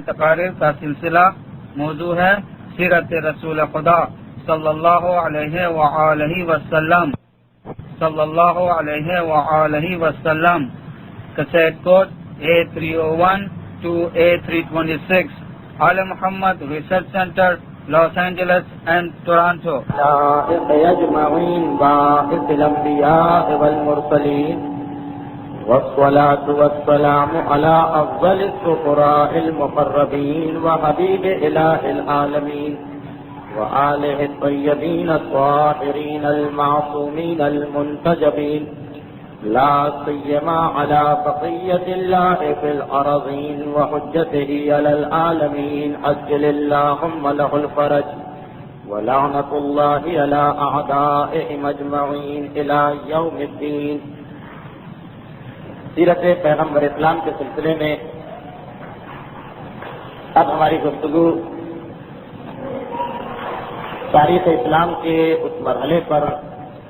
تقاریر کا سلسلہ موضوع ہے سیرت رسول خدا صلی اللہ علیہ وآلہ وسلم cassette code A301 to A326 Aal Muhammad research centre Los Angeles and. اجمعین باعث الانبیاء والمرسلین والصلاة والسلام على افضل السفراء المقربین وحبیب الہ العالمین وآلہ الطیبین الطاہرین المعصومین المنتجبین لا سیما على بقیت اللہ فی الارضین وحجتہ علی العالمین عجل اللہم لہ الفرج ولعنت اللہ علی اعدائہم اجمعین الی یوم الدین. سیرت پیغمبر اسلام کے سلسلے میں اب ہماری گفتگو تاریخ اسلام کے اس مرحلے پر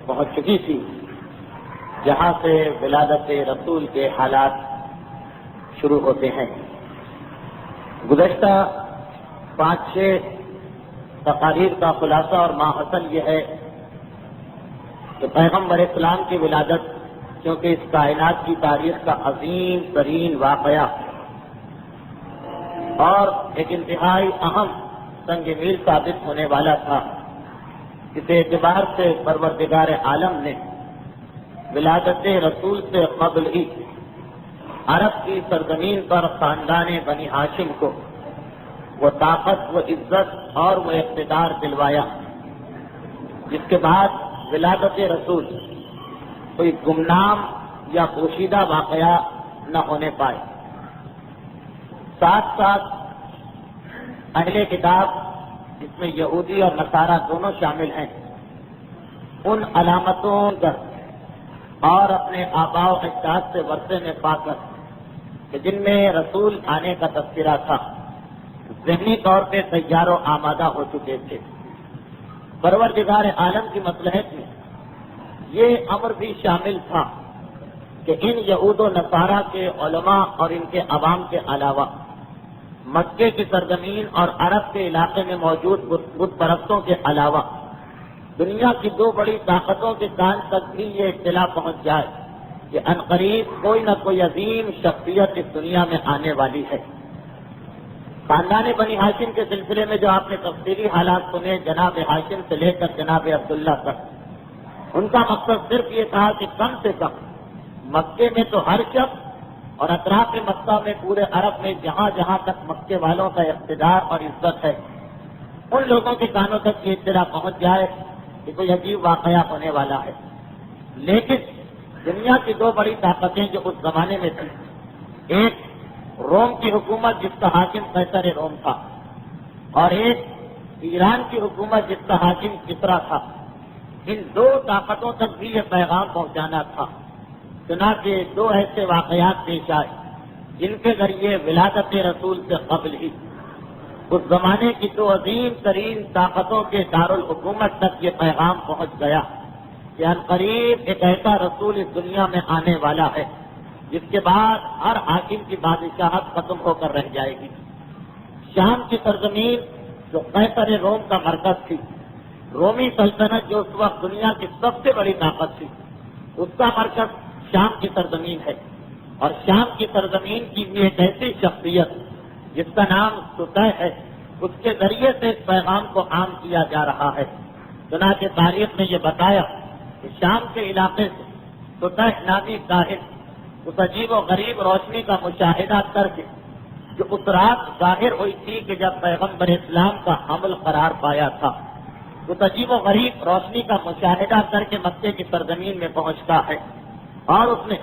پہنچ چکی تھی جہاں سے ولادت رسول کے حالات شروع ہوتے ہیں. گزشتہ 5-6 تقاریر کا خلاصہ اور ماحصل یہ ہے کہ پیغمبر اسلام کی ولادت کیونکہ اس کائنات کی تاریخ کا عظیم ترین واقعہ اور ایک انتہائی اہم سنگ میل ثابت ہونے والا تھا، اس اعتبار سے پروردگار عالم نے ولادت رسول سے قبل ہی عرب کی سرزمین پر خاندان بنی ہاشم کو وہ طاقت، وہ عزت اور وہ اقتدار دلوایا جس کے بعد ولادت رسول کوئی گمنام یا پوشیدہ واقعہ نہ ہونے پائے. ساتھ ساتھ اہل کتاب جس میں یہودی اور نصارہ دونوں شامل ہیں ان علامتوں کا اور اپنے آباء و اجداد سے ورثے میں پا کر کہ جن میں رسول آنے کا تذکرہ تھا ذہنی طور پہ تیار و آمادہ ہو چکے تھے. پروردگار عالم کی مصلحت میں یہ امر بھی شامل تھا کہ ان یہود و نصارہ کے علماء اور ان کے عوام کے علاوہ مکے کی سرزمین اور عرب کے علاقے میں موجود بت پرستوں کے علاوہ دنیا کی 2 بڑی طاقتوں کے کان تک بھی یہ اطلاع پہنچ جائے کہ عنقریب کوئی نہ کوئی عظیم شخصیت اس دنیا میں آنے والی ہے. خاندان بنی ہاشم کے سلسلے میں جو آپ نے تفصیلی حالات سنے جناب ہاشم سے لے کر جناب عبداللہ تک، ان کا مقصد صرف یہ تھا کہ کم سے کم مکے میں تو ہر شخص اور اطراف مکہ میں پورے عرب میں جہاں جہاں تک مکے والوں کا اقتدار اور عزت ہے ان لوگوں کے کانوں تک یہ اطلاع پہنچ جائے کہ کوئی عجیب واقعہ ہونے والا ہے. لیکن دنیا کی 2 بڑی طاقتیں جو اس زمانے میں تھیں، ایک روم کی حکومت جس کا حاکم قیصر روم تھا اور ایک ایران کی حکومت جس کا حاکم کسریٰ تھا، ان 2 طاقتوں تک بھی یہ پیغام پہنچانا تھا. چنانچہ 2 ایسے واقعات پیش آئے جن کے ذریعے ولادت رسول سے قبل ہی اس زمانے کی 2 عظیم ترین طاقتوں کے دارالحکومت تک یہ پیغام پہنچ گیا کہ عنقریب ایک ایسا رسول اس دنیا میں آنے والا ہے جس کے بعد ہر حاکم کی بادشاہت ختم ہو کر رہ جائے گی. شام کی سرزمین جو قیصر روم کا مرکز تھی، رومی سلطنت جو اس وقت دنیا کی سب سے بڑی طاقت تھی، اس کا مرکز شام کی سرزمین ہے. اور شام کی سرزمین کی بھی ایک ایسی شخصیت جس کا نام ستح ہے، اس کے ذریعے سے اس پیغام کو عام کیا جا رہا ہے. چنانچہ تاریخ نے یہ بتایا کہ شام کے علاقے سے ستح نامی کاہن اس عجیب و غریب روشنی کا مشاہدہ کر کے جو اس رات ظاہر ہوئی تھی کہ جب پیغمبر اسلام کا حمل قرار پایا تھا، اس عجیب و غریب روشنی کا مشاہدہ کر کے مکے کی سرزمین میں پہنچتا ہے اور اس نے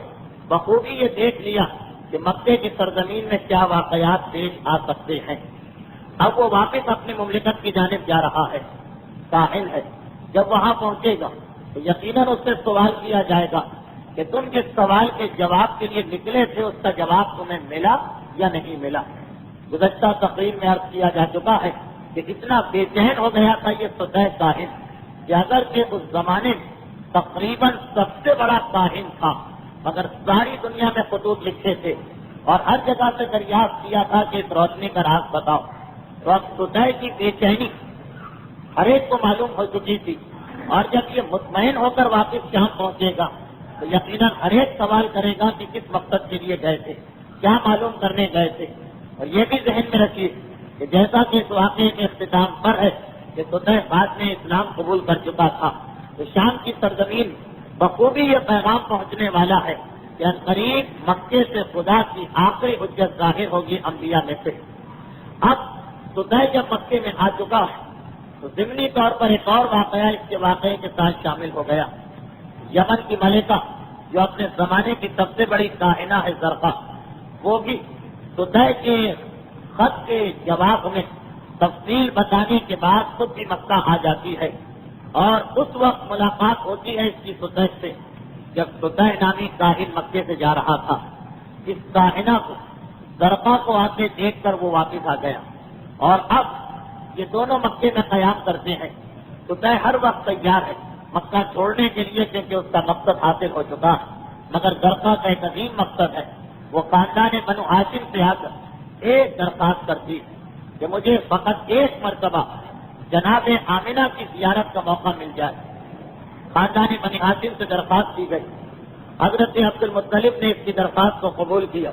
بخوبی یہ دیکھ لیا کہ مکے کی سرزمین میں کیا واقعات پیش آ سکتے ہیں. اب وہ واپس اپنی مملکت کی جانب جا رہا ہے، کاہن ہے. جب وہاں پہنچے گا تو یقیناً اس سے سوال کیا جائے گا کہ تم جس سوال کے جواب کے لیے نکلے تھے اس کا جواب تمہیں ملا یا نہیں ملا. گزشتہ تقریر میں عرض کیا جا چکا ہے کہ اتنا بے چین ہو گیا تھا یہ ستح کاہن کہ اگر کہ اس زمانے میں تقریباً سب سے بڑا کاہن تھا، مگر ساری دنیا میں خطوط لکھے تھے اور ہر جگہ سے دریافت کیا تھا کہ اس روشنی کا راز بتاؤ، تو اب صدح کی بے چینی ہر ایک کو معلوم ہو چکی تھی، اور جب یہ مطمئن ہو کر واپس شام پہنچے گا تو یقیناً ہر ایک سوال کرے گا کہ کس مقصد کے لیے گئے تھے، کیا معلوم کرنے گئے تھے۔ اور یہ بھی ذہن میں رکھیے کہ جیسا کہ اس واقعے کے اختتام پر ہے کہ صدح بعد میں اسلام قبول کر چکا تھا، تو شام کی سرزمین بخوبی یہ پیغام پہنچنے والا ہے کہ عنقریب مکے سے خدا کی آخری حجت ظاہر ہوگی انبیاء میں سے۔ اب صدح جب مکے میں آ چکا ہے تو ضمنی طور پر ایک اور واقعہ اس کے واقعے کے ساتھ شامل ہو گیا۔ یمن کی ملکہ جو اپنے زمانے کی سب سے بڑی کاہنہ ہے زرقا، وہ بھی صدح کے خط کے جواب میں تفصیل بتانے کے بعد خود بھی مکہ آ جاتی ہے، اور اس وقت ملاقات ہوتی ہے اس کی صدح سے جب صدح نامی کاہن مکے سے جا رہا تھا۔ اس کاہنہ کو زرقا کو آتے دیکھ کر وہ واپس آ گیا، اور اب یہ دونوں مکے میں قیام کرتے ہیں۔ صدح ہر وقت تیار ہے مکہ چھوڑنے کے لیے کیونکہ اس کا مقصد حاصل ہو چکا ہے، مگر زرقا کا ایک عظیم مقصد ہے۔ وہ خاندان بنو ہاشم سے آ کر ایک درخواست کرتی کہ مجھے فقط ایک مرتبہ جناب آمنہ کی زیارت کا موقع مل جائے۔ خاندان بنو ہاشم سے درخواست کی گئی، حضرت عبد المطلب نے اس کی درخواست کو قبول کیا،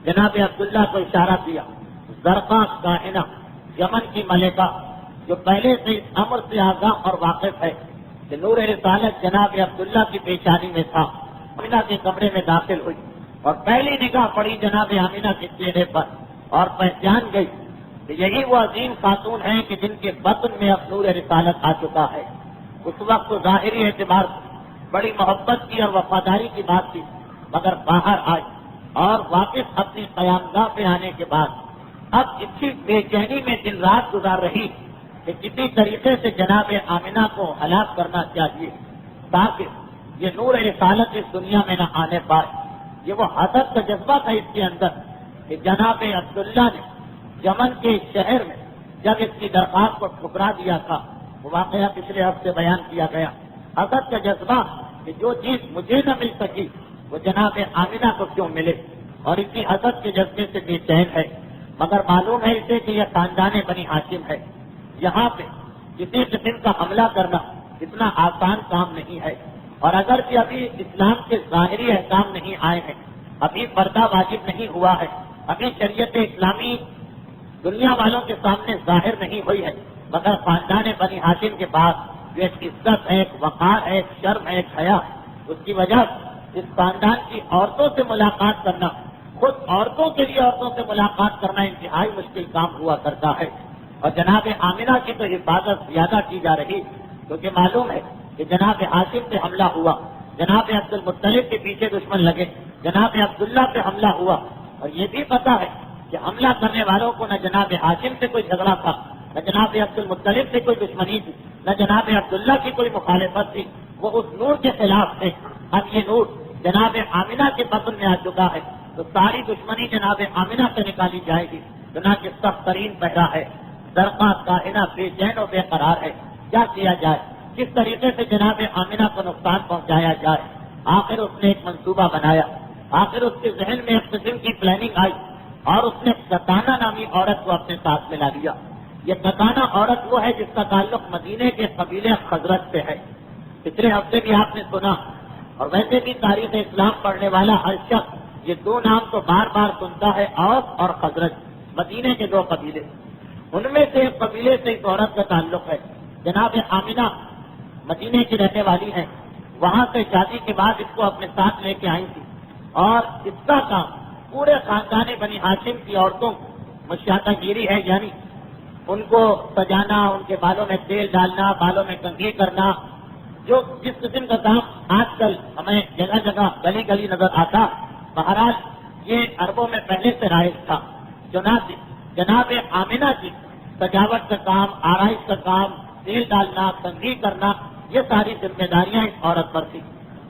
جناب عبداللہ کو اشارہ کیا۔ زرقا کاہنہ یمن کی ملکہ جو پہلے سے اس امر سے آگاہ اور واقف ہے کہ نور رسالت جناب عبداللہ کی پیشانی میں تھا، آمنہ کے کمرے میں داخل ہوئی اور پہلی نگاہ پڑی جناب آمنہ کے چہرے پر اور پہچان گئی کہ یہی وہ عظیم خاتون ہیں کہ جن کے بطن میں اب نور رسالت آ چکا ہے۔ اس وقت تو ظاہری اعتبار سے بڑی محبت کی اور وفاداری کی بات تھی، مگر باہر آئی اور واپس اپنی قیامگاہ پہ آنے کے بعد اب اسی بے چینی میں دن رات گزار رہی کہ کسی طریقے سے جناب آمنہ کو ہلاک کرنا چاہیے تاکہ یہ نور رسالت اس دنیا میں نہ آنے پائے۔ یہ وہ حسد کا جذبہ تھا اس کے اندر کہ جناب عبداللہ نے یمن کے شہر میں جب اس کی درخواست کو ٹھکرا دیا تھا، وہ واقعہ پچھلے ہفتے بیان کیا گیا۔ حسد کا جذبہ کہ جو چیز مجھے نہ مل سکی وہ جناب آمنہ کو کیوں ملے، اور اسی حسد کے جذبے سے بے چین ہے، مگر معلوم ہے اسے کہ یہ خاندان بنی ہاشم ہے۔ یہاں پہ کسی قسم کا حملہ کرنا اتنا آسان کام نہیں ہے، اور اگر کہ ابھی اسلام کے ظاہری احکام نہیں آئے ہیں، ابھی پردہ واجب نہیں ہوا ہے، ابھی شریعت اسلامی دنیا والوں کے سامنے ظاہر نہیں ہوئی ہے، مگر خاندان بنی ہاشم کے پاس جو ایک عزت ہے، ایک وقار ہے، ایک شرم ہے، ایک حیا ہے، اس کی وجہ سے اس خاندان کی عورتوں سے ملاقات کرنا، خود عورتوں کے لیے عورتوں سے ملاقات کرنا انتہائی مشکل کام ہوا کرتا ہے۔ اور جناب آمنہ کی تو حفاظت زیادہ کی جا رہی کیونکہ معلوم ہے کہ جناب ہاشم پہ حملہ ہوا، جناب عبد المطلب کے پیچھے دشمن لگے، جناب عبداللہ پہ حملہ ہوا، اور یہ بھی پتا ہے کہ حملہ کرنے والوں کو نہ جناب ہاشم سے کوئی جھگڑا تھا، نہ جناب عبد المطلب سے کوئی دشمنی تھی، نہ جناب عبداللہ کی کوئی مخالفت تھی، وہ اس نور کے خلاف تھے۔ اب یہ نور جناب آمنہ کے بطن میں آ چکا ہے تو ساری دشمنی جناب آمنہ سے نکالی جائے گی۔ چنانچہ سخت ترین پہرا ہے، زرقا کائنہ بے چین و بے قرار ہے، کیا کیا جائے، کس طریقے سے جناب آمنہ کو نقصان پہنچایا جائے۔ آخر اس نے ایک منصوبہ بنایا، آخر اس کے ذہن میں ایک قسم کی پلاننگ آئی اور اس نے کتانہ نامی عورت کو اپنے ساتھ ملا لیا۔ یہ کتانہ عورت وہ ہے جس کا تعلق مدینے کے قبیلے خزرج سے ہے۔ پچھلے ہفتے بھی آپ نے سنا، اور ویسے بھی تاریخ اسلام پڑھنے والا ہر شخص یہ دو نام تو بار بار سنتا ہے، اوس اور خزرج، مدینے کے دو قبیلے۔ ان میں سے ایک قبیلے سے اس عورت کا تعلق ہے۔ جناب آمنہ مدینے کی رہنے والی ہیں، وہاں سے شادی کے بعد اس کو اپنے ساتھ لے کے آئی تھی، اور اس کا کام پورے خاندان بنی ہاشم کی عورتوں کو مشاطہ گیری ہے، یعنی ان کو سجانا، ان کے بالوں میں تیل ڈالنا، بالوں میں کنگھی کرنا، جو جس قسم کا کام آج کل ہمیں جگہ جگہ گلی گلی نظر آتا۔ بہرحال یہ عربوں میں پہلے سے رائج تھا۔ چنانچہ جناب آمنہ کی سجاوٹ کا کام، آرائش کا کام، تیل ڈالنا، کنگھی کرنا، یہ ساری ذمہ داریاں اس عورت پر تھی،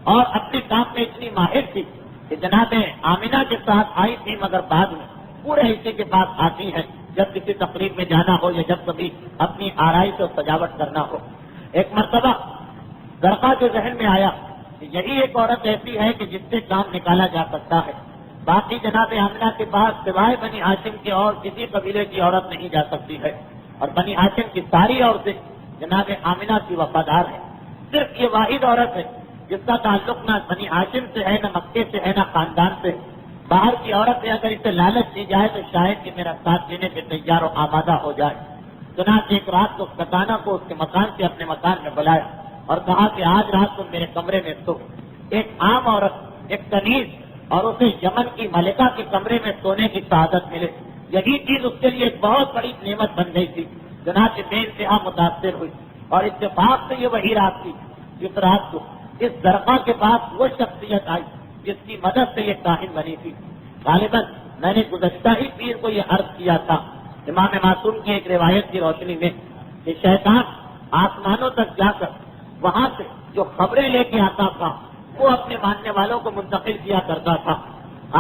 اور اپنے کام میں اتنی ماہر تھی کہ جناب آمنہ کے ساتھ آئی تھی، مگر بعد میں پورے حصے کے پاس آتی ہے جب کسی تقریب میں جانا ہو یا جب کبھی اپنی آرائش اور سجاوٹ کرنا ہو۔ ایک مرتبہ زرقا کے ذہن میں آیا کہ یہی ایک عورت ایسی ہے کہ جس سے کام نکالا جا سکتا ہے۔ باقی جناب آمنہ کے پاس سوائے بنی ہاشم کے اور کسی قبیلے کی عورت نہیں جا سکتی ہے، اور بنی ہاشم کی ساری عورتیں جناب آمنہ کی وفادار ہیں۔ صرف یہ واحد عورت ہے جس کا تعلق نہ بنی ہاشم سے ہے، نہ مکے سے ہے، نہ خاندان سے۔ باہر کی عورت ہے، اگر اسے لالچ دی جائے تو شاید کہ میرا ساتھ دینے کے تیار و آمادہ ہو جائے۔ چنانچہ ایک رات کو کتانہ کو اس کے مکان سے اپنے مکان میں بلایا اور کہا کہ آج رات تم میرے کمرے میں سو۔ ایک عام عورت، ایک کنیز، اور اسے یمن کی ملکہ کے کمرے میں سونے کی سعادت ملے، یہی چیز اس کے لیے ایک بہت بڑی نعمت بن گئی تھی۔ چنانچہ بے انتہا متاثر ہوئی، اور اتفاق سے یہ وہی رات تھی جس رات کو اس درگاہ کے پاس وہ شخصیت آئی جس کی مدد سے یہ کاہن بنی تھی۔ غالباً میں نے گزشتہ ہی پیر کو یہ عرض کیا تھا امام معصوم کی ایک روایت کی روشنی میں کہ شیطان آسمانوں تک جا کر وہاں سے جو خبریں لے کے آتا تھا وہ اپنے ماننے والوں کو منتقل کیا کرتا تھا۔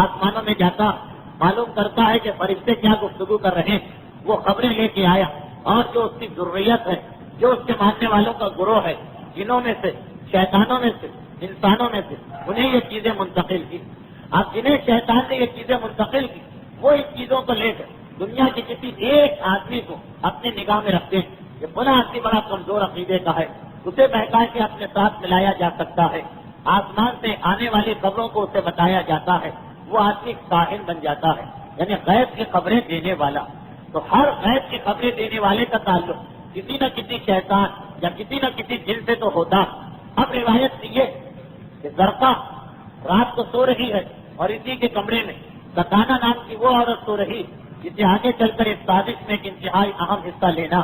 آسمانوں میں جاتا، معلوم کرتا ہے کہ فرشتے کیا گفتگو کر رہے ہیں، وہ خبریں لے کے آیا، اور جو اس کی ضروریت ہے، جو اس کے ماننے والوں کا گروہ ہے، جنوں میں سے، شیطانوں میں سے، انسانوں میں سے، انہیں یہ چیزیں منتقل کی۔ اب جنہیں شیطان نے یہ چیزیں منتقل کی، وہ ان چیزوں کو لے کر دنیا کے کسی ایک آدمی کو اپنی نگاہ میں رکھتے ہیں کہ فلاں آدمی بڑا کمزور عقیدے کا ہے، اسے بہکا کے اپنے ساتھ ملایا جا سکتا ہے، آسمان سے آنے والی خبروں کو اسے بتایا جاتا ہے، وہ آدمی کاہن بن جاتا ہے، یعنی غیب کی خبریں دینے والا۔ تو ہر غیب کی خبریں دینے والے کا تعلق کسی نہ کسی شیطان یا کسی نہ کسی جن سے تو ہوتا۔ اب روایت یہ کہ زرقا رات کو سو رہی ہے، اور اسی کے کمرے میں کتانہ نام کی وہ عورت سو رہی جسے آگے چل کر اس سازش میں ایک انتہائی اہم حصہ لینا۔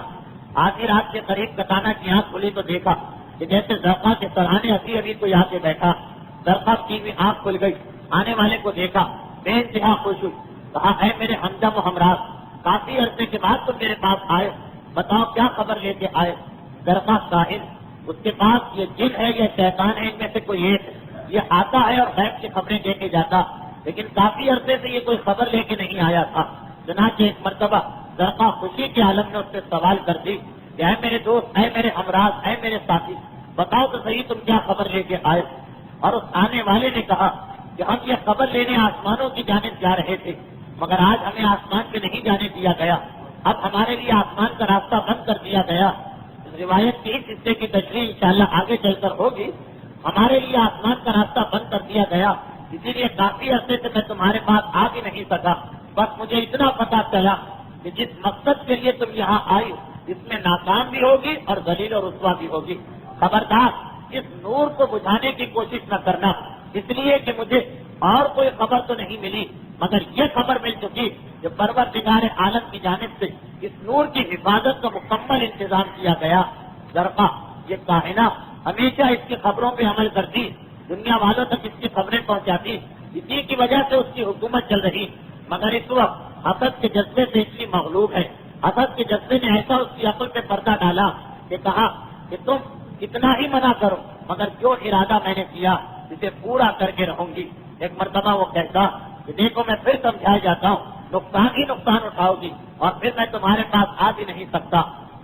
آدھی رات کے قریب کتانہ کی آنکھ کھلی تو دیکھا کہ جیسے زرقا کے سرانے ابھی کوئی آ کے بیٹھا۔ زرقا کی بھی آنکھ کھل گئی، آنے والے کو دیکھا، بے انتہا خوش ہوئی، کہا اے میرے ہمدم و ہمراہ، کافی عرصے کے بعد تم میرے پاس آئے، بتاؤ کیا خبر لے کے آئے؟ زرقا کاہن، اس کے پاس یہ جن ہے یا شیطان ہے، ان میں سے کوئی ایک ہے، یہ آتا ہے اور غیب کی خبریں دے کے جاتا، لیکن کافی عرصے سے یہ کوئی خبر لے کے نہیں آیا تھا۔ چنانچہ ایک مرتبہ زرقا خوشی کے عالم میں اس سے سوال کر دی کہ اے میرے دوست، اے میرے ہمراہ، اے میرے ساتھی، بتاؤ تو صحیح تم کیا خبر لے کے آئے؟ اور اس آنے والے نے کہا کہ ہم یہ خبر لینے آسمانوں کی جانب جا رہے تھے، مگر آج ہمیں آسمان پہ نہیں جانے دیا گیا، اب ہمارے لیے آسمان کا راستہ بند کر دیا گیا۔ روایت کے اس حصے کی تشریح انشاءاللہ آگے چل کر ہوگی۔ ہمارے لیے آسمان کا راستہ بند کر دیا گیا، اسی لیے کافی عرصے سے میں تمہارے پاس آ بھی نہیں سکا، بس مجھے اتنا پتا چلا کہ جس مقصد کے لیے تم یہاں آئی اس میں ناکام بھی ہوگی اور ذلیل اور رسوا بھی ہوگی۔ خبردار اس نور کو بجھانے کی کوشش نہ کرنا، اس لیے کہ مجھے اور کوئی خبر تو نہیں ملی، مگر یہ خبر مل چکی کہ پروردگار عالم کی جانب سے اس نور کی حفاظت کا مکمل انتظام کیا گیا۔ زرقا یہ کائنہ ہمیشہ اس کی خبروں پہ عمل کرتی، دنیا والوں تک اس کی خبریں پہنچاتی، اسی کی وجہ سے اس کی حکومت چل رہی، مگر اس وقت حسد کے جذبے سے اتنی مغلوب ہے، حسد کے جذبے نے ایسا اس کی عقل پہ پردہ ڈالا کہ کہا کہ تم کتنا ہی منع کرو مگر جو ارادہ میں نے کیا اسے پورا کر کے رہوں گی۔ ایک مرتبہ وہ کہتا کہ دیکھو میں پھر سمجھایا جاتا ہوں، نقصان ہی نقصان اٹھاؤ گی اور پھر میں تمہارے پاس آ بھی نہیں سکتا،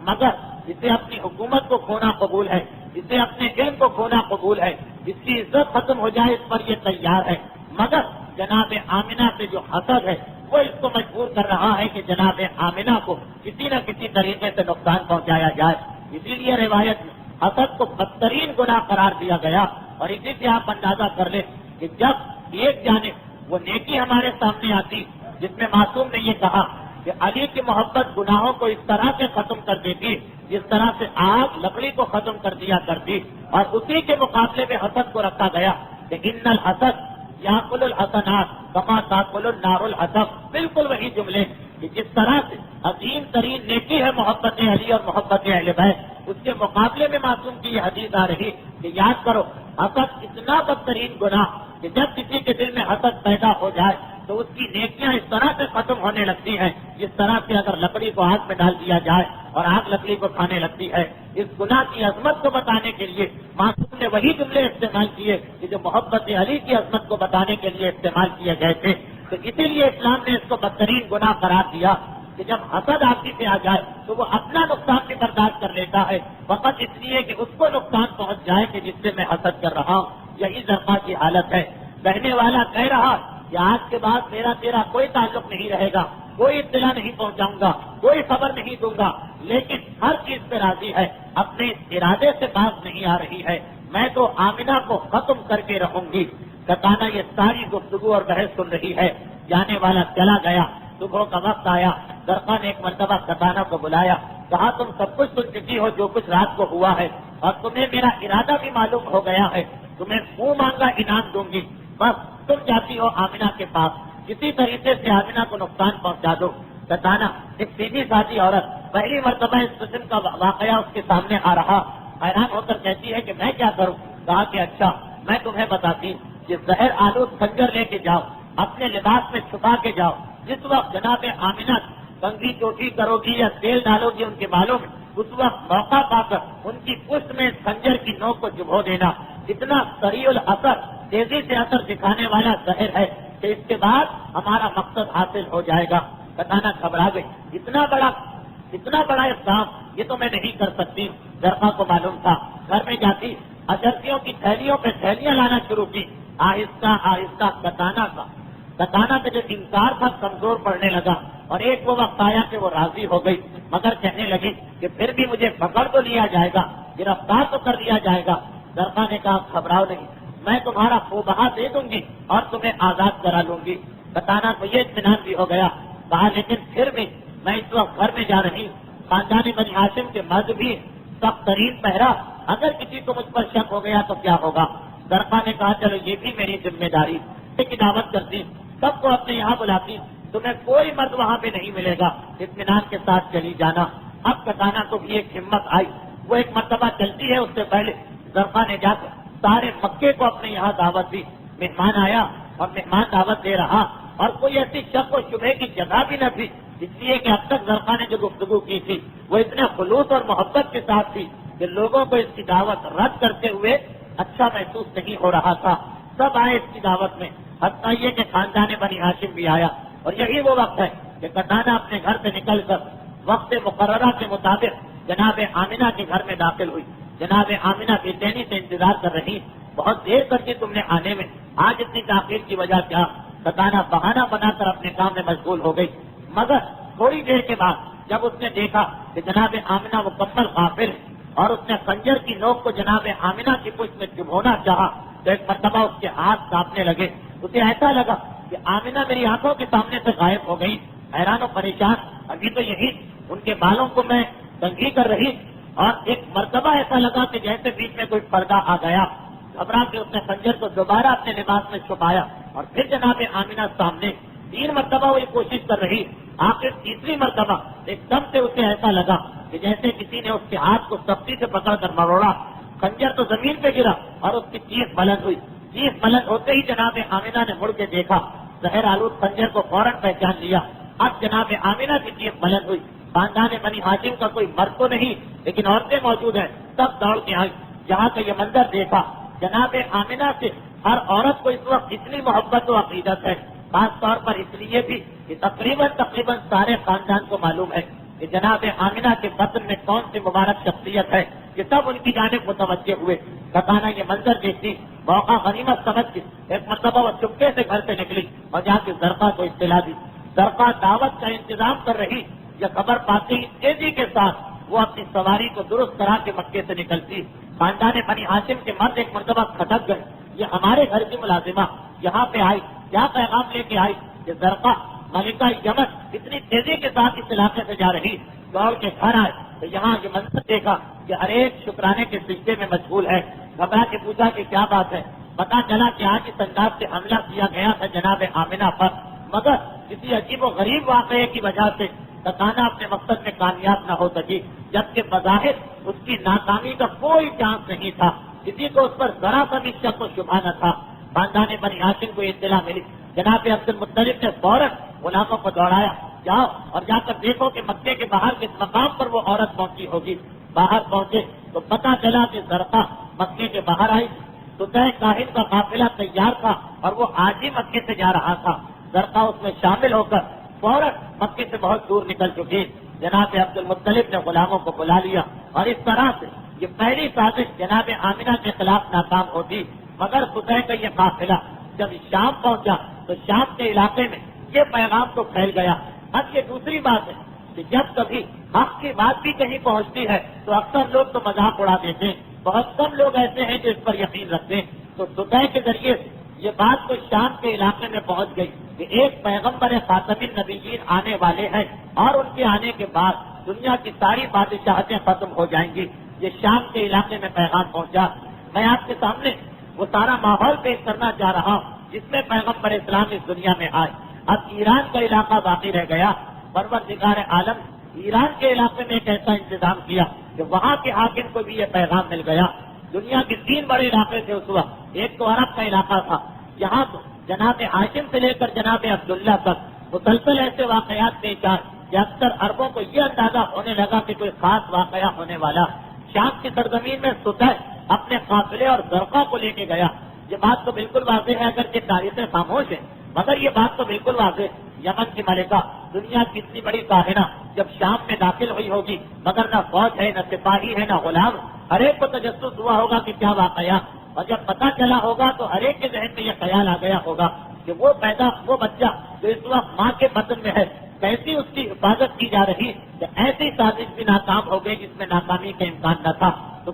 مگر اسے اپنی حکومت کو کھونا قبول ہے، اسے اپنے علم کو کھونا قبول ہے، اس کی عزت ختم ہو جائے اس پر یہ تیار ہے، مگر جناب آمنہ سے جو حسد ہے وہ اس کو مجبور کر رہا ہے کہ جناب آمنہ کو کسی نہ کسی طریقے سے نقصان پہنچایا جائے۔ اسی لیے روایت میں حسد کو بدترین گناہ قرار دیا گیا، اور اسی سے آپ اندازہ کر لیں کہ جب ایک جانب وہ نیکی ہمارے سامنے آتی جس میں معصوم نے یہ کہا کہ علی کی محبت گناہوں کو اس طرح سے ختم کر دیتی جس طرح سے آگ لکڑی کو ختم کر دیا کرتی، اور اسی کے مقابلے میں حسد کو رکھا گیا کہ ان الحسد یاکل الحسنات کما تاکل النار الحطب، بالکل وہی جملے کہ جس طرح سے عظیم ترین نیکی ہے محبت علی اور محبت اہل بیت، اس کے مقابلے میں معصوم کی یہ حدیث آ رہی کہ یاد کرو حسد اتنا بدترین گناہ کہ جب کسی کے دل میں حسد پیدا ہو جائے تو اس کی نیکیاں اس طرح سے ختم ہونے لگتی ہیں جس طرح سے اگر لکڑی کو آگ میں ڈال دیا جائے اور آگ لکڑی کو کھانے لگتی ہے۔ اس گناہ کی عظمت کو بتانے کے لیے معصوم نے وہی جملے استعمال کیے کہ جو محبت علی کی عظمت کو بتانے کے لیے استعمال کیے گئے تھے، تو اسی لیے اسلام نے اس کو بدترین گناہ قرار دیا کہ جب حسد آدمی سے آ جائے تو وہ اپنا نقصان بھی برداشت کر لیتا ہے فقط اس لیے کہ اس کو نقصان پہنچ جائے کہ جس سے میں حسد کر رہا ہوں۔ یہی زرقا کی حالت ہے۔ کہنے والا کہہ رہا کہ آج کے بعد میرا تیرا کوئی تعلق نہیں رہے گا، کوئی اطلاع نہیں پہنچاؤں گا، کوئی خبر نہیں دوں گا، لیکن ہر چیز پہ راضی ہے، اپنے ارادے سے باز نہیں آ رہی ہے، میں تو آمنہ کو ختم کر کے رہوں گی۔ کتانا یہ ساری گفتگو اور بحث سن رہی ہے، جانے والا چلا گیا، صبح کا وقت آیا، درقا نے ایک مرتبہ کتانا کو بلایا، کہا تم سب کچھ سن چکی ہو جو کچھ رات کو ہوا ہے، اور تمہیں میرا ارادہ بھی معلوم ہو گیا ہے، تمہیں منہ مانگا انعام دوں گی، بس تم جاتی ہو آمنہ کے پاس، کسی طریقے سے آمنہ کو نقصان پہنچا دو۔ کتانا ایک سیدھی سادی عورت، پہلی مرتبہ اس قسم کا واقعہ اس کے سامنے آ رہا، حیران ہو کر کہتی ہے کہ میں کیا کروں؟ کہا کہ اچھا میں تمہیں بتاتی، کہ زہر آلود خنجر لے کے جاؤ، اپنے لباس میں چھپا کے جاؤ، جس وقت جناب آمنہ کنگھی چوٹی کرو گی یا تیل ڈالو گی ان کے بالوں میں، اس وقت موقع پا کر ان کی پشت میں خنجر کی نوک کو چبھو دینا، اتنا سریع الاثر، تیزی سے اثر دکھانے والا زہر ہے کہ اس کے بعد ہمارا مقصد حاصل ہو جائے گا۔ کتانا گھبرا گئی، اتنا بڑا اقدام یہ تو میں نہیں کر سکتی۔ درقا کو معلوم تھا، گھر میں جاتی اجرتیوں کی تھیلیوں پہ تھیلیاں لانا شروع کی، آہستہ آہستہ کتانا کا جو انکار تھا کمزور پڑنے لگا، اور ایک وہ وقت آیا کہ وہ راضی ہو گئی، مگر کہنے لگی کہ پھر بھی مجھے پکڑ تو لیا جائے گا، گرفتار تو کر لیا جائے گا۔ درقا نے کہا گھبراؤ نہیں، میں تمہارا خوبہ دے دوں گی اور تمہیں آزاد کرا لوں گی۔ کتانا کو یہ اطمینان بھی ہو گیا، کہا لیکن پھر بھی میں اس وقت گھر میں جا رہی ہوں، خاندان بنی ہاشم کے مرد بھی سخت ترین پہرا، اگر کسی کو مجھ پر شک ہو گیا تو کیا ہوگا؟ درقا نے کہا چلو یہ بھی میری ذمہ داری، کی دعوت کرتی، سب کو اپنے یہاں بلاتی، تمہیں کوئی مرد وہاں پہ نہیں ملے گا، اطمینان کے ساتھ چلی جانا۔ اب کتانا کو بھی ایک ہمت آئی، وہ ایک مرتبہ چلتی ہے، اس سے پہلے درقا نے جا کر سارے مکے کو اپنے یہاں دعوت دی، مہمان آیا اور مہمان دعوت دے رہا، اور کوئی ایسی شک و شبہ کی جگہ بھی نہ تھی، اس لیے کہ اب تک درقا نے جو گفتگو کی تھی وہ اتنے خلوص اور محبت کے ساتھ تھی کہ لوگوں کو اس کی دعوت رد کرتے ہوئے اچھا محسوس نہیں ہو رہا تھا۔ سب آئے اس کی دعوت میں، حتیٰ یہ کہ خاندان بنی ہاشم بھی آیا، اور یہی وہ وقت ہے کہ کتانا اپنے گھر سے نکل کر وقت مقررہ کے مطابق جناب آمنہ کے گھر میں داخل ہوئی۔ جناب آمنہ بے چینی سے انتظار کر رہی، بہت دیر کر کے تم نے آنے میں، آج اتنی تاخیر کی وجہ کیا؟ کتانا بہانہ بنا کر اپنے کام میں مشغول ہو گئی، مگر تھوڑی دیر کے بعد جب اس نے دیکھا کہ جناب آمنہ مکمل غافل ہے اور اس نے خنجر کی نوک کو جناب آمنہ کی پشت میں چبھونا چاہا، تو ایک مرتبہ اس کے ہاتھ کانپنے لگے، اسے ایسا لگا کہ آمنہ میری آنکھوں کے سامنے سے غائب ہو گئی۔ حیران و پریشان، ابھی تو یہی ان کے بالوں کو میں کنگھی کر رہی، اور ایک مرتبہ ایسا لگا کہ جیسے بیچ میں کوئی پردہ آ گیا، گھبرا کے اس نے خنجر کو دوبارہ اپنے لباس میں چھپایا، اور پھر جناب آمنہ سامنے 3 مرتبہ وہ یہ کوشش کر رہی، آخر تیسری مرتبہ ایک دم سے اسے ایسا لگا کہ جیسے کسی نے اس کے ہاتھ کو سختی سے پکڑ کر مروڑا، خنجر تو زمین پہ گرا اور اس کی چیخ بلند ہوئی۔ چیخ بلند ہوتے ہی جناب آمنہ نے مڑ کے دیکھا، زہر آلود خنجر کو فوراً پہچان لیا۔ اب جناب آمنہ کی چیخ بلند ہوئی، خاندان بنی ہاشم کا کوئی مرد تو نہیں لیکن عورتیں موجود ہیں، سب دوڑ کے آئی۔ جہاں کا یہ منظر دیکھا، جناب آمنہ سے ہر عورت کو اس وقت اتنی محبت و عقیدت ہے، خاص طور پر اس لیے بھی کہ تقریباً سارے خاندان کو معلوم ہے کہ جناب آمنہ کے بطن میں کون سی مبارک شخصیت ہے، کہ سب ان کی جانب متوجہ ہوئے۔ کتانا یہ منظر دیکھتی، موقع غنیمت سمجھ کے ایک مرتبہ وہ چپکے سے گھر سے نکلی اور جا کے درقا کو اطلاع دی۔ درقا دعوت کا انتظام کر رہی، یہ خبر پاتے ہی تیزی کے ساتھ وہ اپنی سواری کو درست کرا کے مکے سے نکلتی۔ خاندان بنی ہاشم کے مرد ایک مرتبہ کھٹک گئے، یہ ہمارے گھر کی ملازمہ یہاں پہ آئی، کیا پیغام لے کے آئی؟ کہ درقا ملکہ یمن اتنی تیزی کے ساتھ اس علاقے سے جا رہی، دوڑ کے گھر آئے تو یہاں یہ منظر دیکھا کہ ہر ایک شکرانے کے سجدے میں مشغول ہے۔ گھبرا کے پوچھا کہ کیا بات ہے؟ پتا چلا کہ آج اس انداز سے حملہ کیا گیا تھا جناب آمنہ پر، مگر کسی عجیب و غریب واقعے کی وجہ سے کتانا اپنے مقصد میں کامیاب نہ ہو سکی، جبکہ بظاہر اس کی ناکامی کا کوئی چانس نہیں تھا، کسی کو اس پر ذرا سا بھی شک و شبہ نہ تھا۔ خاندان بنی ہاشم کو اطلاع ملی، جناب عبد المطلب نے فوراً غلاموں کو دوڑایا، جاؤ اور جا کر دیکھو کہ مکے کے باہر کس مقام پر وہ عورت پہنچی ہوگی۔ باہر پہنچے تو پتہ چلا کہ درقا مکے کے باہر آئی، سطح کاہن کا قافلہ تیار تھا اور وہ آج ہی مکے سے جا رہا تھا۔ درقا اس میں شامل ہو کر فوراً مکے سے بہت دور نکل چکی۔ جناب عبد المطلب نے غلاموں کو بلا لیا، اور اس طرح سے یہ پہلی سازش جناب آمنہ کے خلاف ناکام ہوتی، مگر سطح کا یہ قافلہ جب شام پہنچا تو شام کے علاقے میں یہ پیغام تو پھیل گیا۔ اب یہ دوسری بات ہے کہ جب کبھی حق کی بات بھی کہیں پہنچتی ہے تو اکثر لوگ تو مذاق اڑا دیتے ہیں، بہت کم لوگ ایسے ہیں جو اس پر یقین رکھتے ہیں۔ تو سطح کے ذریعے یہ بات تو شام کے علاقے میں پہنچ گئی کہ ایک پیغمبر خاتم النبیین آنے والے ہیں اور ان کے آنے کے بعد دنیا کی ساری بادشاہتیں ختم ہو جائیں گی۔ یہ شام کے علاقے میں پیغام پہنچا۔ میں آپ کے سامنے وہ سارا ماحول پیش کرنا چاہ رہا ہوں جس میں پیغمبر اسلام اس دنیا میں آئے۔ اب ایران کا علاقہ باقی رہ گیا۔ پروردگار عالم ایران کے علاقے میں ایک ایسا انتظام کیا کہ وہاں کے حاکم کو بھی یہ پیغام مل گیا۔ دنیا کے 3 بڑے علاقے تھے اس وقت۔ ایک تو عرب کا علاقہ تھا، یہاں تو جناب ہاشم سے لے کر جناب عبداللہ تک مسلسل ایسے واقعات پیش آئے کہ اکثر عربوں کو یہ اندازہ ہونے لگا کہ کوئی خاص واقعہ ہونے والا۔ شام کی سرزمین میں سطح اپنے قافلے اور زرقہ کو لے کے گیا۔ یہ بات تو بالکل واضح ہے، اگر کہ تاریخیں خاموش ہیں مگر یہ بات تو بالکل واضح ہے۔ یمن کی ملکہ، دنیا کی اتنی بڑی کاہنہ جب شام میں داخل ہوئی ہوگی مگر نہ فوج ہے، نہ سپاہی ہے، نہ غلام، ہر ایک کو تجسس ہوا ہوگا کہ کیا واقعہ، اور جب پتہ چلا ہوگا تو ہر ایک کے ذہن میں یہ خیال آ گیا ہوگا کہ وہ بچہ جو اس وقت ماں کے بدن میں ہے کیسی اس کی حفاظت کی جا رہی، کہ ایسی سازش بھی ناکام ہو گئی جس میں ناکامی کا امکان نہ تھا۔ تو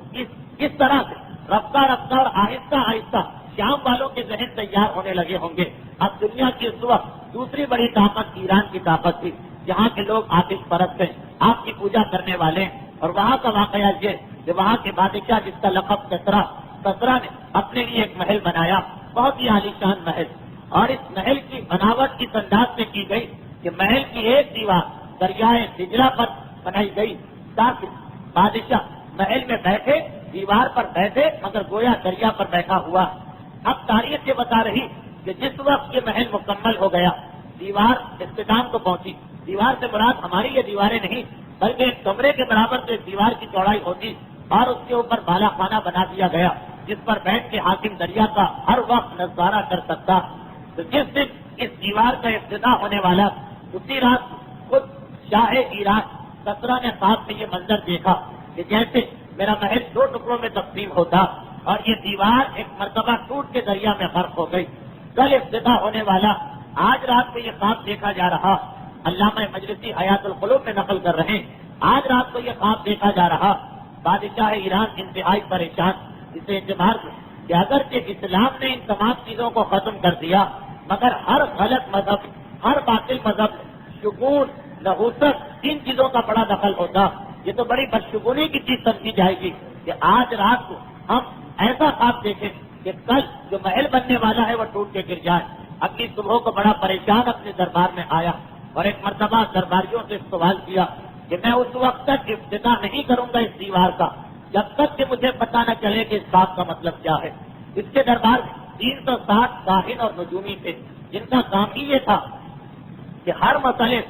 کس طرح سے رفتہ رفتہ اور آہستہ آہستہ شام والوں کے ذہن تیار ہونے لگے ہوں گے۔ اب دنیا کی اس وقت دوسری بڑی طاقت ایران کی طاقت تھی، جہاں کے لوگ آتش پرست ہیں، آپ کی پوجا کرنے والے ہیں۔ اور وہاں کا واقعہ یہ کہ وہاں کے بادشاہ جس کا لقب کسرا نے اپنے لیے ایک محل بنایا، بہت ہی عالیشان محل، اور اس محل کی بناوٹ اس انداز میں کی گئی کہ محل کی ایک دیوار دریائے دجلہ پر بنائی گئی تاکہ بادشاہ محل میں بیٹھے، دیوار پر بیٹھے مگر گویا دریا پر بیٹھا ہوا۔ اب تاریخ یہ بتا رہی کہ جس وقت یہ محل مکمل ہو گیا، دیوار اختتام کو پہنچی۔ دیوار سے مراد ہماری یہ دیواریں نہیں بلکہ ایک کمرے کے برابر سے دیوار کی چوڑائی ہوتی اور اس کے اوپر بالا خانہ بنا دیا گیا جس پر بیٹھ کے حاکم دریا کا ہر وقت نظارہ کر سکتا۔ تو جس دن اس دیوار کا افتتاح ہونے والا اسی رات خود شاہ ایران کسرا نے خواب میں یہ منظر دیکھا کہ جیسے میرا محل 2 ٹکڑوں میں تقسیم ہوتا اور یہ دیوار ایک مرتبہ ٹوٹ کے دریا میں غرق ہو گئی۔ کل افتتاح ہونے والا آج رات کو یہ خواب دیکھا جا رہا، علامہ مجلسی حیات القلوب میں نقل کر رہے ہیں، آج رات کو یہ خواب دیکھا جا رہا۔ بادشاہ ایران انتہائی پریشان، اسے اعتبار کہ اگرچہ اسلام نے ان تمام چیزوں کو ختم کر دیا مگر ہر غلط مذہب، ہر باطل مذہب، شگون، نحوست، ان چیزوں کا بڑا دخل ہوتا۔ یہ تو بڑی بدشگونی کی چیز سمجھی جائے گی کہ آج رات کو ہم ایسا خواب دیکھیں کہ کل جو محل بننے والا ہے وہ ٹوٹ کے گر جائے۔ اگلی صبح کو بڑا پریشان اپنے دربار میں آیا اور ایک مرتبہ درباریوں سے سوال کیا کہ میں اس وقت تک افتتاح نہیں کروں گا اس دیوار کا جب تک کہ مجھے پتہ نہ چلے کہ اس خواب کا مطلب کیا ہے۔ اس کے دربار میں 360 کاہن اور نجومی تھے جن کا کام ہی یہ تھا کہ ہر مسئلے،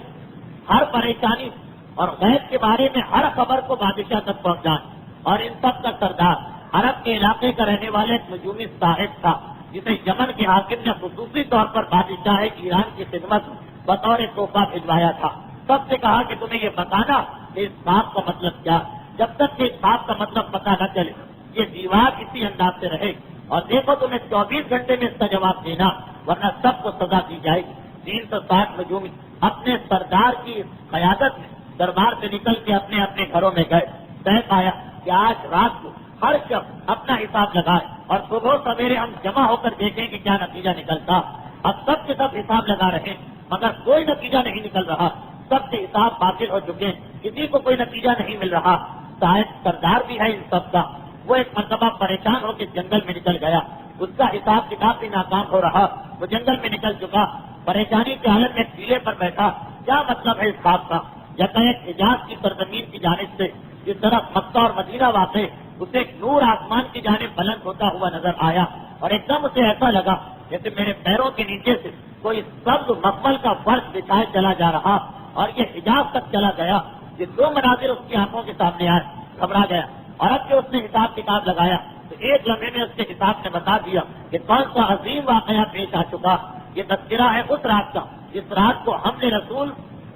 ہر پریشانی اور غیب کے بارے میں ہر خبر کو بادشاہ تک پہنچائیں۔ اور ان سب کا سردار عرب کے علاقے کا رہنے والے ایک نجومی صاحب تھا جسے یمن کے حاکم نے خصوصی طور پر بادشاہ ایران کی خدمت بطور تحفہ بھجوایا تھا۔ سب سے کہا کہ تمہیں یہ بتانا کہ اس خواب کا مطلب کیا، جب تک کہ اس خواب کا مطلب پتہ نہ چلے یہ دیوار اسی انداز سے رہے، اور دیکھو تمہیں 24 گھنٹے میں اس کا جواب دینا ورنہ سب کو سزا دی جائے گی۔ 360 نجومی اپنے سردار کی قیادت میں دربار سے نکل کے اپنے اپنے گھروں میں گئے۔ طے پایا کہ آج رات کو ہر شخص اپنا حساب لگائے اور صبح سویرے ہم جمع ہو کر دیکھیں کہ کیا نتیجہ نکلتا۔ اب سب کے سب حساب لگا رہے ہیں مگر کوئی نتیجہ نہیں نکل رہا، سب کے حساب باطل ہو چکے ہیں، کسی کو کوئی نتیجہ نہیں مل رہا۔ صاحب سردار بھی ہے ان سب کا، وہ ایک مرتبہ پریشان ہو کے جنگل میں نکل گیا، اس کا حساب کتاب بھی ناکام ہو رہا، وہ جنگل میں نکل چکا، پریشانی کی حالت میں ٹیلے پر بیٹھا۔ کیا مطلب ہے اس خواب کا؟ یکایک حجاز کی سرزمین کی جانب سے جس طرف مکہ اور مدینہ واقع اسے ایک نور آسمان کی جانب بلند ہوتا ہوا نظر آیا اور ایک دم اسے ایسا لگا جیسے میرے پیروں کے نیچے سے کوئی سبز مخمل کا فرش بچھائے چلا جا رہا اور یہ حجاز تک چلا گیا۔ یہ 2 مناظر اس کی آنکھوں کے سامنے آئے، گھبرا گیا اور اب کہ اس نے حساب کتاب لگایا تو ایک لمحے میں اس کے حساب نے بتا دیا کہ کون سا عظیم واقعہ پیش آ چکا۔ یہ تذکرہ ہے اس رات کا جس رات کو ہم نے رسول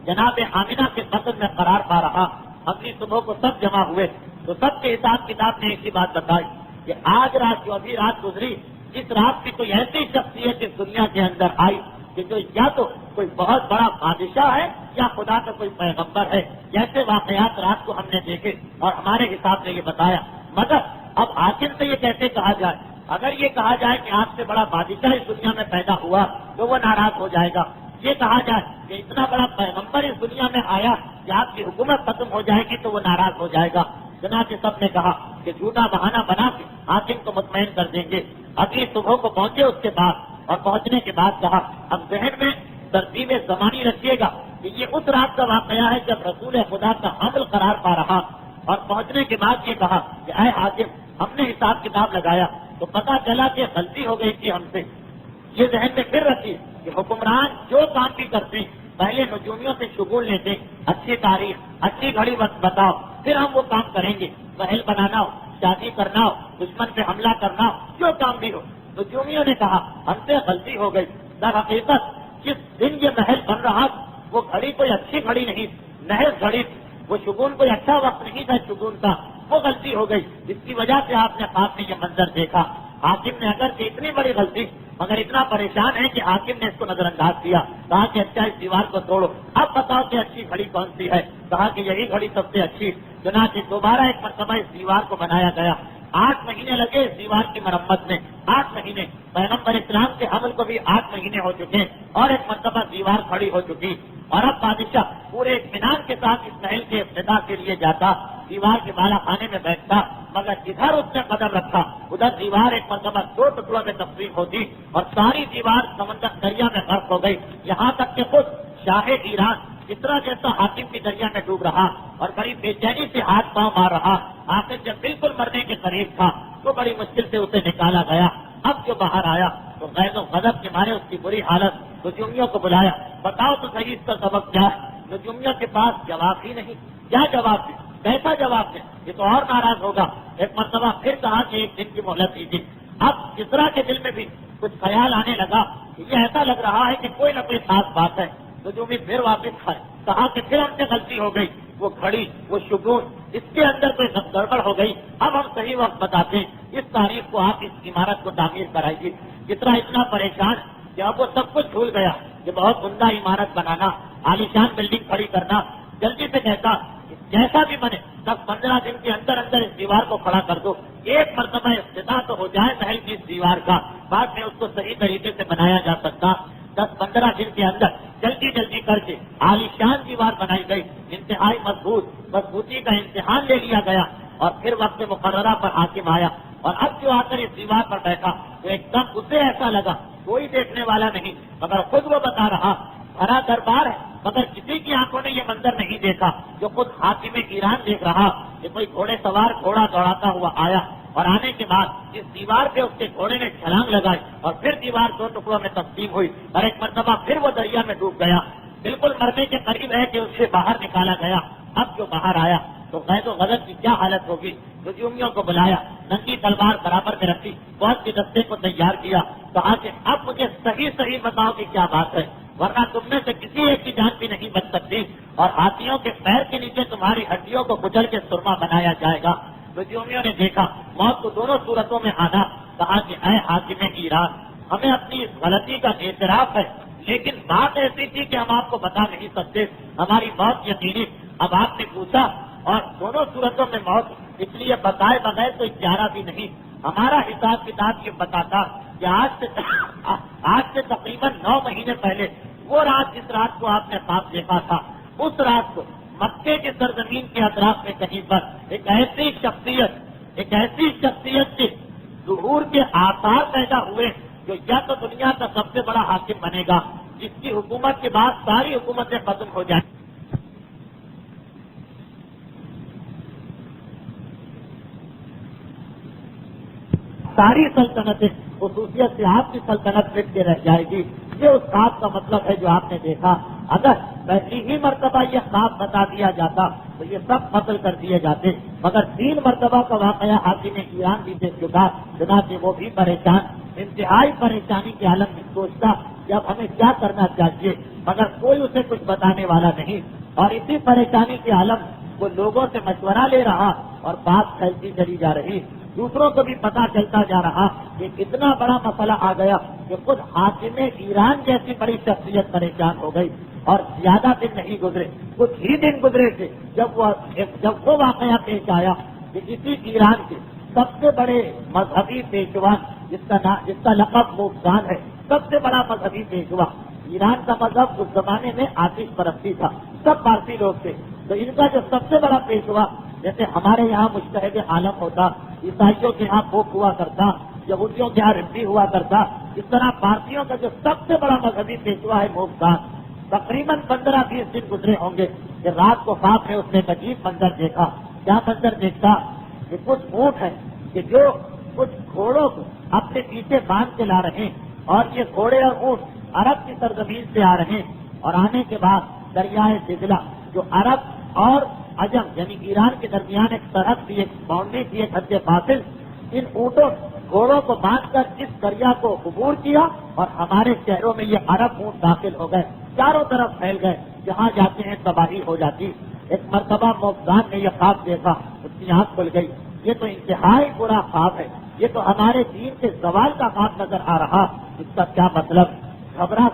جناب آمنہ کے قتل میں قرار پا رہا۔ اگلی صبح کو سب جمع ہوئے تو سب کے حساب کتاب نے ایک ہی بات بتائی کہ آج رات جو ابھی رات گزری، اس رات کی کوئی ایسی شخصیت اس دنیا کے اندر آئی کہ جو یا تو کوئی بہت بڑا بادشاہ ہے یا خدا کا کوئی پیغمبر ہے. جیسے واقعات رات کو ہم نے دیکھے اور ہمارے حساب سے یہ بتایا. مگر اب حاکم سے یہ کیسے کہا جائے؟ اگر یہ کہا جائے کہ آپ سے بڑا بادشاہ اس دنیا میں پیدا ہوا تو وہ ناراض ہو جائے گا. یہ کہا جائے کہ اتنا بڑا پیغمبر اس دنیا میں آیا کہ آپ کی حکومت ختم ہو جائے گی تو وہ ناراض ہو جائے گا. جناب سب نے کہا کہ جھوٹا بہانہ بنا کے حاکم کو مطمئن کر دیں گے. اگلی صبح کو پہنچے اس کے بعد اور پہنچنے کے بعد کہا اب ذہن میں ترتیب زمانی رکھیے گا کہ یہ اس رات کا واقعہ ہے جب رسول خدا کا حمل قرار پا رہا. اور پہنچنے کے بعد یہ کہا کہ اے حاکم ہم نے حساب کتاب لگایا تو پتا چلا کہ غلطی ہو گئی تھی ہم سے. یہ ذہن میں پھر رکھیے کہ حکمران جو کام بھی کرتے پہلے نجومیوں سے شگون لیتے. اچھی تاریخ اچھی گھڑی وقت بتاؤ پھر ہم وہ کام کریں گے. محل بنانا ہو, شادی کرنا ہو, دشمن پہ حملہ کرنا ہو, جو کام بھی ہو. نجومیوں نے کہا ہم سے غلطی ہو گئی. در حقیقت جس دن یہ محل بن رہا وہ گھڑی کوئی اچھی گھڑی نہیں, محض گھڑی تھی. وہ شگون کوئی اچھا وقت نہیں تھا شگون کا. وہ غلطی ہو گئی جس کی وجہ سے آپ نے خواب میں یہ منظر دیکھا. حاکم نے اگر کہ اتنی بڑی غلطی مگر اتنا پریشان ہے کہ حاکم نے اس کو نظر انداز کیا. کہا کہ اچھا اس دیوار کو توڑو, اب بتاؤ کہ اچھی گھڑی کون سی ہے. کہا کہ یہی گھڑی سب سے اچھی. چنانچہ دوبارہ ایک مرتبہ اس دیوار کو بنایا گیا. 8 مہینے لگے اس دیوار کی مرمت میں. 8 مہینے. پیغمبر اسلام کے حمل کو بھی 8 مہینے ہو چکے اور ایک مرتبہ دیوار کھڑی ہو چکی. اور اب بادشاہ پورے اطمینان کے ساتھ اس محل کے افتتاح کے لیے جاتا, دیوار کے بالا خانے میں بیٹھتا, مگر ادھر اس نے قدم رکھا ادھر دیوار ایک مرتبہ 2 ٹکڑوں میں تقسیم ہوتی اور ساری دیوار سمندر دریا میں غرق ہو گئی. یہاں تک کہ خود شاہ ایران کسرا جیسا حاکم کی دریا میں ڈوب رہا اور بڑی بے چینی سے ہاتھ پاؤں مار رہا. آخر جب بالکل مرنے کے قریب تھا تو بڑی مشکل سے اسے نکالا گیا. اب جو باہر آیا تو غیظ و غضب کے مارے اس کی بری حالت. نجومیوں کو بلایا, بتاؤ تو صحیح اس کا سبب کیا ہے. نجومیوں کے پاس جواب ہی نہیں. کیا جواب دے, کیسا جواب دے, یہ تو اور ناراض ہوگا. ایک مرتبہ پھر کہا کہ 1 دن کی مہلت دیجیے. اب کسرا کے دل میں بھی کچھ خیال آنے لگا کہ یہ ایسا لگ رہا ہے کہ کوئی نہ کوئی خاص بات ہے. نجومی پھر واپس آئے, کہا کہ پھر ہم سے غلطی ہو گئی. وہ گھڑی وہ شگون اس کے اندر کوئی گڑبڑ ہو گئی. اب ہم صحیح وقت بتاتے ہیں. اس تاریخ کو آپ اس عمارت کو تعمیر کرائیے. کسرا اتنا پریشان کہ اب وہ سب کچھ بھول گیا کہ بہت عمدہ عمارت بنانا, عالیشان بلڈنگ کھڑی کرنا. جلدی سے کہتا جیسا بھی بنے 10-15 دن کے اندر اندر اس دیوار کو کھڑا کر دو. ایک مرتبہ افتتاح تو ہو جائے محل کی اس دیوار کا, بعد میں اس کو صحیح طریقے سے بنایا جا سکتا. 10-15 دن کے اندر جلدی جلدی کر کے عالیشان دیوار بنائی گئی. انتہائی مضبوطی کا امتحان لے لیا گیا اور پھر وقت مقررہ پر حاکم آیا. اور اب جو آ کر اس دیوار پر بیٹھا تو ایک دم اسے ایسا لگا کوئی دیکھنے والا نہیں, مگر خود وہ بتا رہا بڑا دربار ہے مگر کسی کی آنکھوں نے یہ منظر نہیں دیکھا جو خود حاکم ایران دیکھ رہا کہ کوئی گھوڑے سوار گھوڑا دوڑاتا ہوا آیا اور آنے کے بعد اس دیوار پہ اس کے گھوڑے نے چھلانگ لگائی اور پھر دیوار 2 ٹکڑوں میں تقسیم ہوئی اور ایک مرتبہ پھر وہ دریا میں ڈوب گیا. بالکل مرنے کے قریب ہے کہ اسے باہر نکالا گیا. اب جو باہر آیا تو غیظ و غضب کی کیا حالت ہوگی. نجومیوں کو بلایا, ننگی تلوار برابر میں رکھی, بہت سی دستے کو تیار کیا. کہا کہ اب مجھے صحیح بتاؤ کہ کیا بات ہے, ورنہ تم میں سے کسی ایک کی جان بھی نہیں بچ سکتی اور ہاتھیوں کے پیر کے نیچے تمہاری ہڈیوں کو کچل کے سرما بنایا جائے گا. نجومیوں نے دیکھا موت کو دونوں صورتوں میں آنا. کہا کہ اے حاکم ایران, ہمیں اپنی اس غلطی کا اعتراف ہے, لیکن بات ایسی تھی کہ ہم آپ کو بتا نہیں سکتے. ہماری موت یقینی. اب آپ نے پوچھا اور دونوں صورتوں میں موت, اس لیے بتائے بغیر کوئی چارہ بھی نہیں. ہمارا حساب کتاب یہ بتاتا کہ آج سے تقریباً 9 مہینے پہلے وہ رات جس رات کو آپ نے خواب دیکھا تھا, اس رات کو مکے کی سرزمین کے اطراف میں کہیں پر ایک ایسی شخصیت کے ظہور کے آثار پیدا ہوئے جو یا تو دنیا کا سب سے بڑا حاکم بنے گا, جس کی حکومت کے بعد ساری حکومتیں ختم ہو جائیں. ساری سلطنتیں خصوصیت سے آپ کی سلطنت مٹ کے رہ جائے گی. یہ اس خواب کا مطلب ہے جو آپ نے دیکھا. اگر پہلی ہی مرتبہ یہ خواب بتا دیا جاتا تو یہ سب قتل کر دیے جاتے, مگر 3 مرتبہ کا واقعہ حاکم ایران بھی دیکھ چکا. چنانچہ وہ بھی پریشان, انتہائی پریشانی کے عالم میں سوچتا کہ اب ہمیں کیا کرنا چاہیے, مگر کوئی اسے کچھ بتانے والا نہیں. اور اسی پریشانی کے عالم وہ لوگوں سے مشورہ لے رہا اور بات پھیلتی چلی جا رہی. دوسروں کو بھی پتا چلتا جا رہا کہ اتنا بڑا مسئلہ آ گیا کہ خود حاکم ایران جیسی بڑی شخصیت پریشان ہو گئی، اور زیادہ دن نہیں گزرے، کچھ ہی دن گزرے تھے جب وہ واقعہ پیش آیا کہ اسی ایران کے سب سے بڑے مذہبی پیشوا جس کا لقب موفزان ہے، سب سے بڑا مذہبی پیشوا، ایران کا مذہب اس زمانے میں آتش پرستی تھا، سب پارسی لوگ تھے، تو ان کا جو سب سے بڑا پیشوا، جیسے ہمارے یہاں مجتہد عالم ہوتا، عیسائیوں کے یہاں پوپ ہوا کرتا، یہودیوں کے یہاں ربی ہوا کرتا، اس طرح پارسیوں کا جو سب سے بڑا مذہبی پیشوا ہے موفزان، تقریباً 15-20 دن گزرے ہوں گے کہ رات کو خواب میں اس نے ایک عجیب منظر دیکھا۔ کیا منظر دیکھتا کہ کچھ اونٹ ہے کہ جو کچھ گھوڑوں کو اپنے پیچھے باندھ کے لا رہے ہیں، اور یہ گھوڑے اور اونٹ عرب کی سرزمین سے آ رہے ہیں، اور آنے کے بعد دریائے دجلہ جو عرب اور عجم یعنی ایران کے درمیان ایک سرحد تھی، ایک باؤنڈری تھی، ایک حد فاصل، ان اونٹوں گھوڑوں کو باندھ کر اس دریا کو عبور کیا، اور ہمارے شہروں میں یہ عرب اونٹ داخل ہو گئے، چاروں طرف پھیل گئے، جہاں جاتے ہیں تباہی ہو جاتی۔ ایک مرتبہ موفزان نے یہ خواب دیکھا، اس کی آنکھ کھل گئی، یہ تو انتہائی برا خواب ہے، یہ تو ہمارے دین کے زوال کا خواب نظر آ رہا، اس کا کیا مطلب؟ گھبرا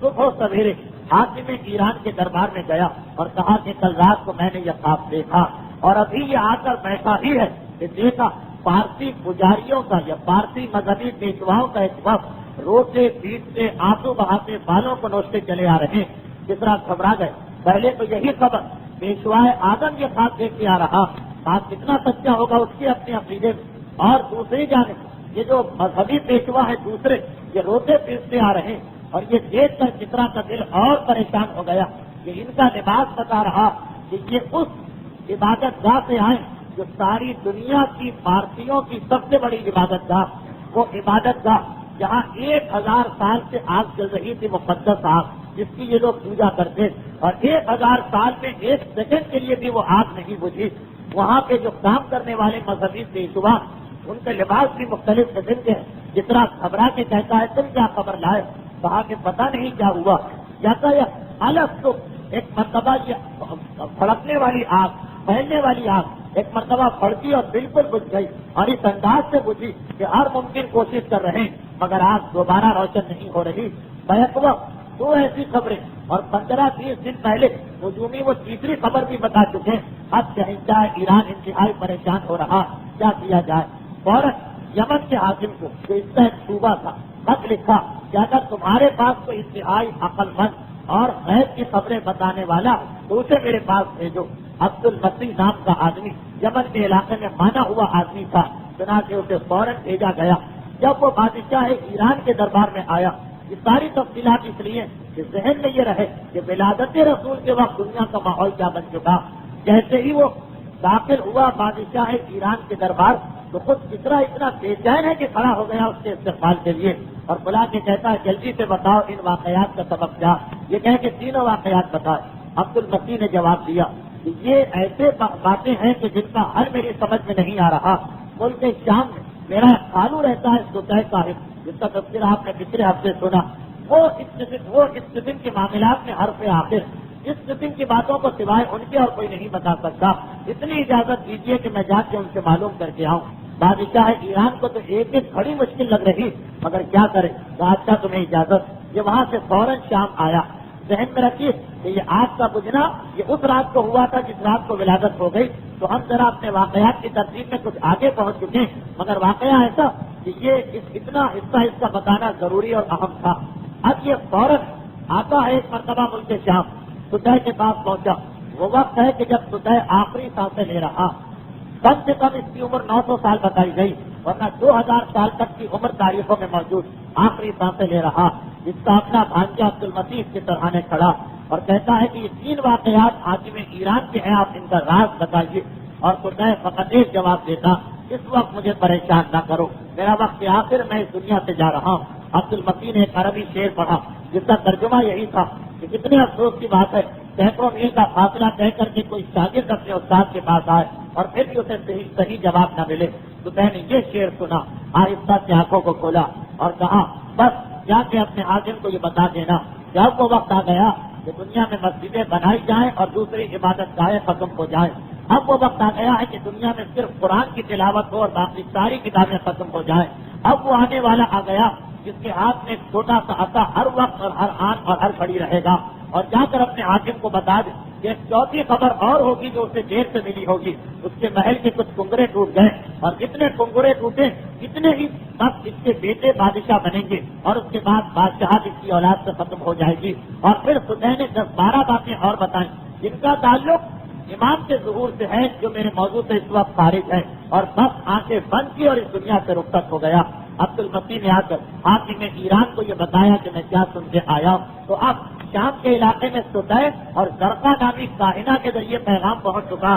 صبح و سویرے حاکم ایران کے دربار میں گیا اور کہا کہ کل رات کو میں نے یہ خواب دیکھا، اور ابھی یہ آ کر بیٹھا ہی ہے کہ دیکھا پارسی پجاریوں کا یا پارسی مذہبی پیشواؤں کا ایک وقت روتے پیٹتے آنسو بہاتے بالوں کو نوچتے چلے آ رہے ہیں۔ کس طرح گھبرا گئے، پہلے تو یہی خبر پیشوائے آدم یہ خواب دیکھ کے آ رہا، بات کتنا سچا ہوگا اس کے اپنے عقیدے میں، اور دوسری جانب یہ جو مذہبی پیشوا ہے دوسرے، یہ روتے پیٹتے آ رہے ہیں، اور یہ دیکھ کر کس طرح کا دل اور پریشان ہو گیا کہ ان کا لباس بتا رہا کہ یہ اس عبادت گاہ سے آئے جو ساری دنیا کی پارسیوں کی سب سے بڑی عبادت گاہ، وہ عبادت گاہ جہاں 1000 سال سے آگ جل رہی تھی، مقدس آگ جس کی یہ لوگ پوجا کرتے، اور 1000 سال میں 1 سیکنڈ کے لیے بھی وہ آگ نہیں بجھی۔ وہاں پہ جو کام کرنے والے مذہبی پیشوا، ان کے لباس بھی مختلف قسم کے ہیں۔ جتنا گھبرا کے کہتا ہے تم کیا خبر لائے، کہا کہ پتہ نہیں کیا ہوا، جاتا یہ الگ تو ایک مرتبہ یہ پھڑکنے والی آگ، پھیلنے والی آگ ایک مرتبہ پھڑکی اور بالکل بجھ گئی، اور اس انداز سے بجھی کہ ہر ممکن کوشش کر رہے ہیں مگر آگ دوبارہ روشن نہیں ہو رہی۔ بیک وقت 2 ایسی خبریں، اور 15-20 دن پہلے ہجومی وہ تیسری خبر بھی بتا چکے ہیں۔ اب شہنشاہ ایران انتہائی پریشان ہو رہا، کیا کیا جائے؟ فوراً یمن کے حاکم کو جو اس کا ایک صوبہ تھا خط لکھا کہ اگر تمہارے پاس کوئی انتہائی عقل مند اور غیب کی خبریں بتانے والا تو اسے میرے پاس بھیجو۔ عبد المسیح نام کا آدمی یمن کے علاقے میں مانا ہوا آدمی تھا، چنانچہ اسے فوراً بھیجا گیا۔ جب وہ بادشاہ ایران کے دربار میں آیا، یہ ساری تفصیلات اس لیے کہ ذہن میں یہ رہے کہ ولادت رسول کے وقت دنیا کا ماحول کیا بن چکا۔ جیسے ہی وہ داخل ہوا بادشاہ ایران کے دربار، تو خود اتنا بے چین ہے کہ کھڑا ہو گیا اس کے استقبال کے لیے، اور بلا کے کہتا ہے جلدی سے بتاؤ ان واقعات کا سبب کیا۔ یہ کہہ کے 3 واقعات بتائے۔ عبد المسیح نے جواب دیا کہ یہ ایسے باتیں ہیں کہ جن کا حل میری سمجھ میں نہیں آ رہا۔ ملک شام میں میرا خالو رہتا ہے سطح صاحب، جس کا تذکرہ آپ نے پچھلے ہفتے سنا، وہ اس قسم کے معاملات میں حرف آخر، اس قسم کی باتوں کو سوائے ان کے اور کوئی نہیں بتا سکتا۔ اتنی اجازت دیجیے کہ میں جا کے ان سے معلوم کر کے آؤں۔ بادشاہ ایران کو تو ایک بڑی مشکل لگ رہی، مگر کیا کرے، بادشاہ تمہیں اجازت۔ یہ وہاں سے فوراً شام آیا۔ ذہن میں رکھیے کہ یہ آگ کا بجھنا یہ اس رات کو ہوا تھا جس رات کو ولادت ہو گئی، تو ہم ذرا اپنے واقعات کی ترتیب میں کچھ آگے پہنچ چکے ہیں، مگر واقعہ ایسا کہ یہ اتنا حصہ اس کا بتانا ضروری اور اہم تھا۔ اب یہ فوراً آتا ہے ایک مرتبہ ملک شام، سطح کے پاس پہنچا۔ وہ وقت ہے کہ جب سطح آخری سانسیں لے رہا، کم سے کم اس کی عمر 900 سال بتائی گئی، ورنہ 2000 سال تک کی عمر تاریخوں میں موجود، آخری سانسیں لے رہا، جس کا اپنا بھانجا عبد المسیح کے سرحانے کھڑا اور کہتا ہے کہ یہ 3 واقعات حاکم ایران کے ہیں، آپ ان کا راز بتائیے۔ اور سطح فقط ایک جواب دیتا، اس وقت مجھے پریشان نہ کرو، میرا وقت آخر میں اس دنیا سے جا رہا ہوں۔ عبد المسیح نے ایک عربی شعر پڑھا جس کا ترجمہ یہی تھا کہ کتنے افسوس کی بات ہے، سینکڑوں میل کا فاصلہ طے کر کے کوئی شاگرد اپنے استاد کے پاس آئے اور پھر بھی اسے صحیح جواب نہ ملے۔ تو میں نے یہ شعر سنا، آہستہ سے آنکھوں کو کھولا اور کہا بس جا کے اپنے حاکم کو یہ بتا دینا کہ اب وہ وقت آ گیا کہ دنیا میں مسجدیں بنائی جائیں اور دوسری عبادت گاہیں ختم ہو جائیں۔ اب وہ وقت آ گیا ہے کہ دنیا میں صرف قرآن کی تلاوت ہو اور باقی ساری کتابیں ختم ہو جائیں. اب وہ آنے والا آ گیا جس کے ہاتھ میں ایک چھوٹا سا عصا ہر وقت اور ہر آن اور ہر گھڑی رہے گا اور جا کر اپنے حاکم کو بتا دے کہ ایک چوتھی خبر اور ہوگی جو اسے دیر سے ملی ہوگی. اس کے محل کے کچھ کنگرے ٹوٹ گئے اور جتنے کنگرے ٹوٹے اتنے ہی وقت اس کے بیٹے بادشاہ بنیں گے اور اس کے بعد بادشاہت اس کی اولاد سے ختم ہو جائے گی. اور پھر خدا نے 10-12 باتیں اور بتائیں جن کا تعلق امام کے ظہور سے ہے جو میرے موضوع سے اس وقت خارج ہے. اور بس آنکھیں بند کی اور اس دنیا سے رخصت ہو گیا. عبد المسیح نے آ کر حاکم ایران کو یہ بتایا کہ میں کیا سن کے آیا ہوں. تو اب شام کے علاقے میں سدے اور زرقا نامی کائنہ کے ذریعے پیغام پہنچ چکا.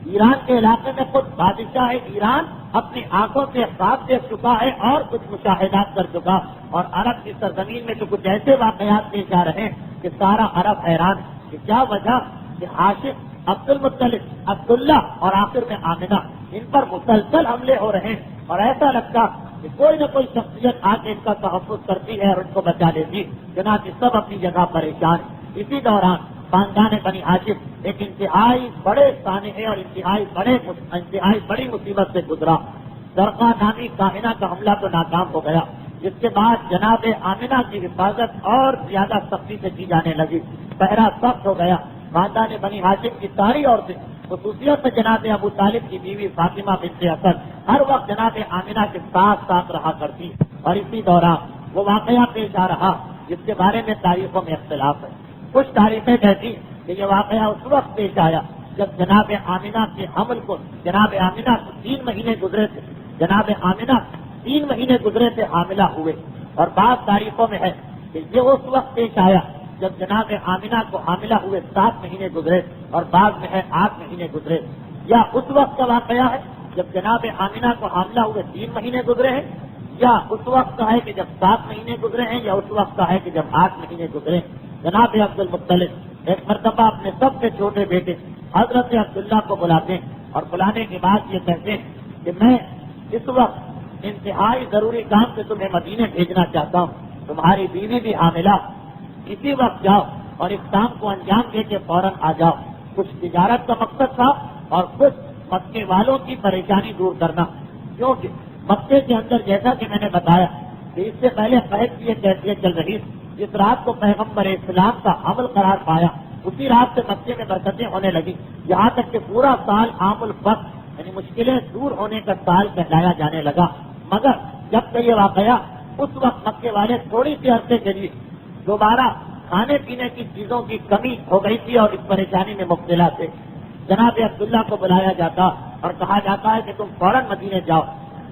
ایران کے علاقے میں خود بادشاہ ایران اپنی آنکھوں سے خواب دیکھ چکا ہے اور کچھ مشاہدات کر چکا. اور عرب کی سرزمین میں تو کچھ ایسے واقعات پیش آ رہے ہیں کہ سارا عرب حیران کہ کیا وجہ کہ ہاشم، عبد المطلب، عبداللہ اور آخر میں آمنہ ان پر مسلسل حملے ہو رہے ہیں اور ایسا لگتا کہ کوئی نہ کوئی شخصیت آ کے ان کا تحفظ کرتی ہے اور ان کو بچا لیتی. چنانچہ سب اپنی جگہ پریشان. اسی دوران خاندان بنی ہاشم ایک انتہائی بڑے سانحے اور انتہائی بڑی مصیبت سے گزرا. زرقا نامی کائنہ کا حملہ تو ناکام ہو گیا جس کے بعد جناب آمنہ کی حفاظت اور زیادہ سختی سے کی جانے لگی. پہرا سخت ہو گیا. خاندان بنی ہاشم کی ساری عورتیں خصوصیت سے جناب ابو طالب کی بیوی فاطمہ بنت اسد ہر وقت جناب آمنہ کے ساتھ رہا کرتی. اور اسی دوران وہ واقعہ پیش آ رہا جس کے بارے میں تاریخوں میں اختلاف ہے. کچھ تاریخیں کہتی کہ یہ واقعہ اس وقت پیش آیا جب جناب آمنہ کے حمل کو جناب آمنہ کو 3 مہینے گزرے تھے. جناب آمنہ 3 مہینے گزرے تھے حاملہ ہوئے. اور بعض تاریخوں میں ہے کہ یہ اس وقت پیش آیا جب جناب آمنہ کو حاملہ ہوئے 7 مہینے گزرے اور بعض میں ہے 8 مہینے گزرے. یا اس وقت کا واقعہ ہے جب جناب آمنہ کو حاملہ ہوئے 3 مہینے گزرے ہیں یا اس وقت کا ہے کہ جب 7 مہینے گزرے ہیں یا اس وقت کا ہے کہ جب 8 مہینے گزرے. جناب عبد المطلب ایک مرتبہ اپنے سب سے چھوٹے بیٹے حضرت عبداللہ کو بلاتے ہیں اور بلانے کے بعد یہ کہتے ہیں کہ میں اس وقت انتہائی ضروری کام سے تمہیں مدینے بھیجنا چاہتا ہوں. تمہاری بیوی بھی حاملہ، اسی وقت جاؤ اور اس کام کو انجام دے کے فوراً آ جاؤ. کچھ تجارت کا مقصد تھا اور کچھ مکے والوں کی پریشانی دور کرنا. کیونکہ مکے کے اندر جیسا کہ میں نے بتایا کہ اس سے پہلے قحط کی ایک کیفیت چل رہی. جس رات کو پیغمبر اسلام کا حمل قرار پایا اسی رات سے مکے میں برکتیں ہونے لگی. یہاں تک کہ پورا سال عام الفقر یعنی مشکلیں دور ہونے کا سال کہلایا جانے لگا. مگر جب کہ یہ واقعہ اس وقت مکے والے تھوڑی سی عرصے کے لیے دوبارہ کھانے پینے کی چیزوں کی کمی ہو گئی تھی اور اس پریشانی میں مبتلا تھے. جناب عبداللہ کو بلایا جاتا اور کہا جاتا ہے کہ تم فوراً مدینے جاؤ.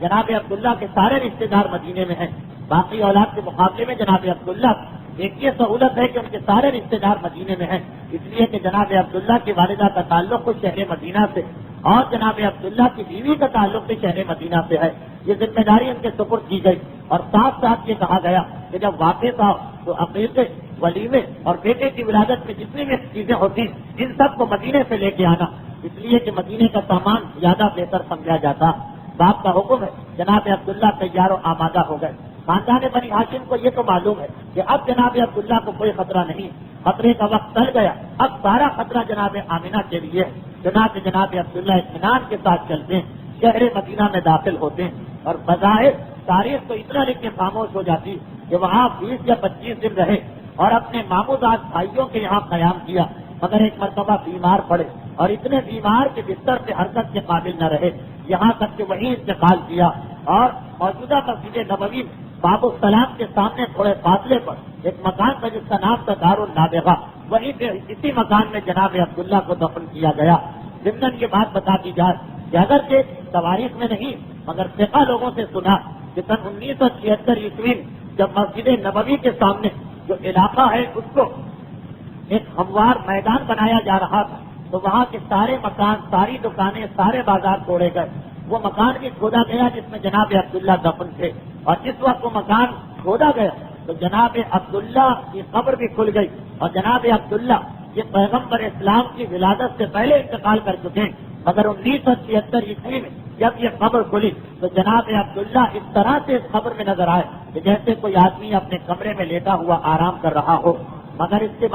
جناب عبداللہ کے سارے رشتے دار مدینے میں ہیں. باقی اولاد کے مقابلے میں جناب عبداللہ ایک یہ سہولت ہے کہ ان کے سارے رشتے دار مدینے میں ہیں. اس لیے کہ جناب عبداللہ کی والدہ کا تعلق کچھ شہر مدینہ سے اور جناب عبداللہ کی بیوی کا تعلق بھی شہر مدینہ سے ہے. یہ ذمہ داری ان کے سپرد کی گئی اور ساتھ ساتھ یہ کہا گیا کہ جب واپس آؤ تو عقیقے، ولیمے اور بیٹے کی ولادت میں جتنی بھی چیزیں ہوتی ان سب کو مدینے سے لے کے آنا. اس لیے کہ مدینے کا سامان زیادہ بہتر سمجھا جاتا. باپ کا حکم ہے. جناب عبداللہ تیار و آمادہ ہو گئے. خاندان بنی ہاشم کو یہ تو معلوم ہے کہ اب جناب عبداللہ کو کوئی خطرہ نہیں. خطرے کا وقت ٹل گیا. اب سارا خطرہ جناب آمنہ کے لیے. چنانچہ جناب عبداللہ اطمینان کے ساتھ چلتے ہیں، شہر مدینہ میں داخل ہوتے ہیں اور بظاہر تاریخ تو اتنا لکھ کے خاموش ہو جاتی کہ وہاں 20 یا 25 دن رہے اور اپنے ماموداد بھائیوں کے یہاں قیام کیا. مگر ایک مرتبہ بیمار پڑے اور اتنے بیمار کے بستر سے حرکت کے قابل نہ رہے، یہاں تک کہ وہیں انتقال کیا. اور موجودہ مسجد نبوی باب السلام کے سامنے تھوڑے فاصلے پر ایک مکان تھا جس کا نام تھا دار النابغہ، وہیں پہ اسی مکان میں جناب عبداللہ کو دفن کیا گیا. ضمن یہ بات بتا دی جائے کہ اگر کہ تواریخ میں نہیں مگر ثقہ لوگوں سے سنا کہ سن 1976 عیسوی جب مسجد نبوی کے سامنے جو علاقہ ہے اس کو ایک ہموار میدان بنایا جا رہا تھا تو وہاں کے سارے مکان، ساری دکانیں، سارے بازار توڑے گئے. وہ مکان بھی کھودا گیا جس میں جناب عبداللہ دفن تھے اور جس وقت وہ مکان کھودا گیا تو جناب عبداللہ کی قبر بھی کھل گئی. اور جناب عبداللہ یہ پیغمبر اسلام کی ولادت سے پہلے انتقال کر چکے ہیں. مگر 1976 عیسوی میں جب یہ قبر کھلی تو جناب عبداللہ اس طرح سے اس قبر میں نظر آئے کہ جیسے کوئی آدمی اپنے کمرے میں لیٹا ہوا آرام کر رہا ہو. مگر اس کے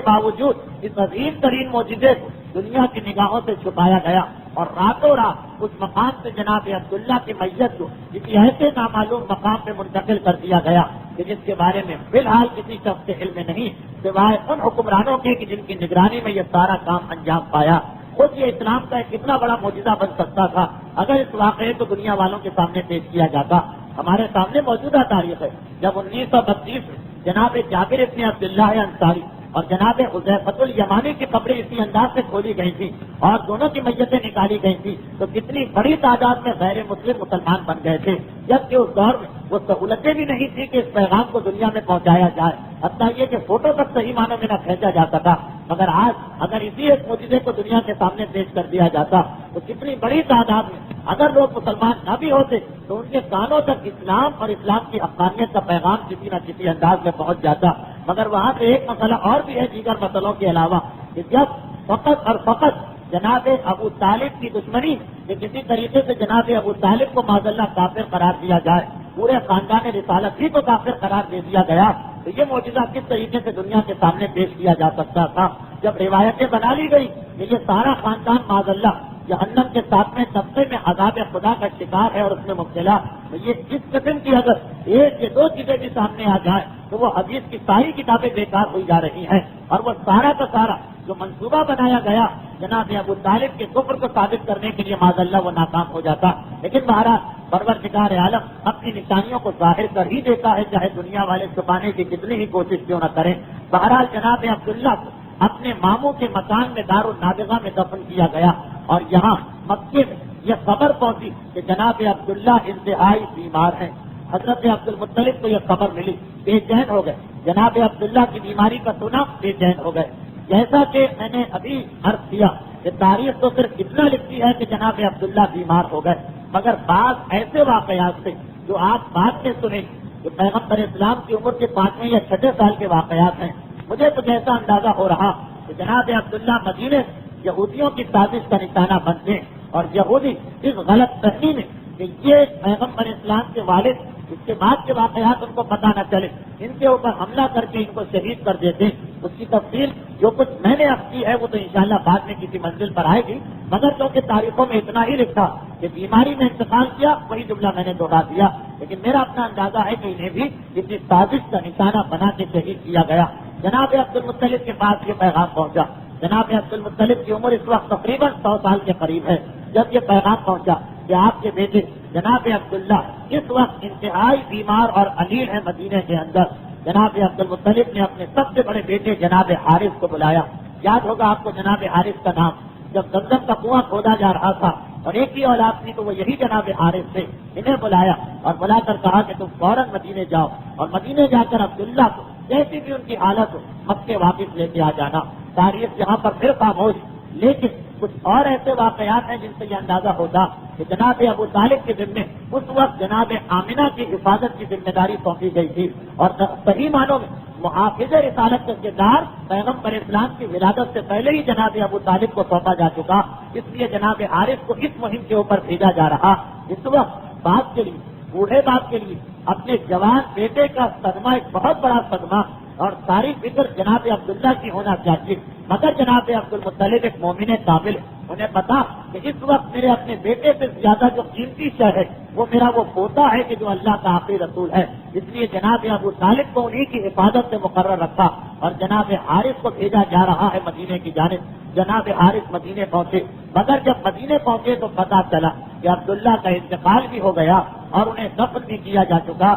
باوجود اس عظیم ترین معجزے کو دنیا کی نگاہوں سے چھپایا گیا اور راتوں رات اس مقام سے جناب عبداللہ کی میت کو کسی ایسے نامعلوم مقام پہ منتقل کر دیا گیا کہ جس کے بارے میں فی الحال کسی شخص کے علم نہیں سوائے ان حکمرانوں کے کہ جن کی نگرانی میں یہ سارا کام انجام پایا۔ خود یہ اسلام کا ایک کتنا بڑا معجزہ بن سکتا تھا اگر اس واقعے کو دنیا والوں کے سامنے پیش کیا جاتا۔ ہمارے سامنے موجودہ تاریخ ہے جب 1932 میں جناب جابر ابن عبداللہ انصاری اور جناب حذیفۃ الیمانی کی قبریں اسی انداز سے کھولی گئی تھی اور دونوں کی میتیں نکالی گئی تھی تو کتنی بڑی تعداد میں غیر مسلم مسلمان بن گئے تھے، جبکہ اس دور میں وہ سہولتیں بھی نہیں تھی کہ اس پیغام کو دنیا میں پہنچایا جائے، حتیٰ یہ کہ فوٹو تک صحیح معنوں میں نہ کھینچا جا سکا۔ مگر آج اگر اسی ایک معجزے کو دنیا کے سامنے پیش کر دیا جاتا تو کتنی بڑی تعداد میں اگر لوگ مسلمان نہ بھی ہوتے تو ان کے کانوں تک اسلام اور اسلام کی حقانیت کا پیغام کسی نہ کسی انداز میں پہنچ جاتا۔ مگر وہاں سے ایک مسئلہ اور بھی ہے دیگر مسئلوں کے علاوہ کہ جب فقط اور فقط جناب ابو طالب کی دشمنی کہ کسی طریقے سے جناب ابو طالب کو معاذ اللہ کافر قرار دیا جائے، پورے خاندان رسالت ہی کو کافر قرار دے دیا گیا، تو یہ معجزہ کس طریقے سے دنیا کے سامنے پیش کیا جا سکتا تھا؟ جب روایتیں بنا لی گئی کہ یہ سارا خاندان معاذ اللہ جہنم کے ساتھ میں طبقے میں عذاب خدا کا شکار ہے اور اس میں مبتلا، تو یہ اس قسم کی اگر ایک یا دو چیزیں بھی سامنے آ جائیں تو وہ حدیث کی ساری کتابیں بیکار ہوئی جا رہی ہیں اور وہ سارا کا سارا جو منصوبہ بنایا گیا جناب ابو طالب کے کفر کو ثابت کرنے کے لیے معاذ اللہ وہ ناکام ہو جاتا۔ لیکن بہرحال پروردگار عالم اپنی نشانیوں کو ظاہر کر ہی دیتا ہے، چاہے دنیا والے چھپانے کی کتنی ہی کوشش کیوں نہ کریں۔ بہرحال جناب عبداللہ کو اپنے ماموں کے مکان میں دار النابغہ میں دفن کیا گیا اور یہاں مکے میں یہ خبر پہنچی کہ جناب عبداللہ انتہائی بیمار ہیں۔ حضرت عبد المطلب کو یہ خبر ملی، بے چین ہو گئے، جناب عبداللہ کی بیماری کا سنا بے چین ہو گئے۔ جیسا کہ میں نے ابھی عرض کیا کہ تاریخ تو صرف اتنا لکھتی ہے کہ جناب عبداللہ بیمار ہو گئے، مگر بعض ایسے واقعات سے جو آپ بعد میں سنیں کہ پیغمبر اسلام کی عمر کے 5ویں یا 6 سال کے واقعات ہیں، مجھے تو ایسا اندازہ ہو رہا کہ جناب عبداللہ مدینے یہودیوں کی سازش کا نشانہ بنتے اور یہودی اس غلط فہمی میں کہ یہ پیغمبر اسلام کے والد اس کے بعد کے واقعات ان کو پتہ نہ چلے، ان کے اوپر حملہ کر کے ان کو شہید کر دیتے۔ اس کی تفصیل جو کچھ میں نے اب کی ہے وہ تو انشاءاللہ بعد میں کسی منزل پر آئے گی، مگر کیونکہ تاریخوں میں اتنا ہی لکھا کہ بیماری میں انتقال کیا وہی جملہ میں نے دوہرا دیا، لیکن میرا اپنا اندازہ ہے کہ انہیں بھی کسی سازش کا نشانہ بنا کے شہید کیا گیا۔ جناب عبد المطلب کے پاس یہ پیغام پہنچا، جناب عبد المطلب کی عمر اس وقت تقریباً 100 سال کے قریب ہے، جب یہ پیغام پہنچا کہ آپ کے بیٹے جناب عبداللہ اس وقت انتہائی بیمار اور علیل ہے مدینے کے اندر، جناب عبد المطلب نے اپنے سب سے بڑے بیٹے جناب حارث کو بلایا۔ یاد ہوگا آپ کو جناب حارث کا نام، جب زمزم کا کنواں کھودا جا رہا تھا اور ایک ہی اولاد تھی تو وہ یہی جناب حارث تھے، انہیں بلایا اور بلا کر کہا کہ تم فوراً مدینے جاؤ اور مدینے جا کر عبداللہ کو جیسی بھی ان کی حالت ہو مکے واپس لے کے آ جانا۔ تاریخ یہاں پر پھر خاموش، لیکن کچھ اور ایسے واقعات ہیں جن سے یہ اندازہ ہوتا کہ جناب ابو طالب کے ذمے اس وقت جناب آمنہ کی حفاظت کی ذمہ داری سونپی گئی تھی اور صحیح معنوں میں محافظ رسالت کا کردار پیغمبر اسلام کی ولادت سے پہلے ہی جناب ابو طالب کو سونپا جا چکا، اس لیے جناب حارث کو اس مہم کے اوپر بھیجا جا رہا۔ اس وقت باپ کے لیے، بوڑھے باپ کے لیے اپنے جوان بیٹے کا صدمہ ایک بہت بڑا صدمہ اور ساری فکر جناب عبداللہ کی ہونا چاہیے، مگر جناب عبد المطلب ایک مومن کامل، انہیں پتا کہ اس وقت میرے اپنے بیٹے سے زیادہ جو قیمتی شے ہے وہ میرا وہ پوتا ہے کہ جو اللہ کا آخری رسول ہے، اس لیے جناب ابو طالب کو انہی کی حفاظت سے مقرر رکھا اور جناب حارث کو بھیجا جا رہا ہے مدینے کی جانب۔ جناب حارث مدینے پہنچے، مگر جب مدینے پہنچے تو پتا چلا کہ عبداللہ کا انتقال بھی ہو گیا اور انہیں دفن بھی کیا جا چکا۔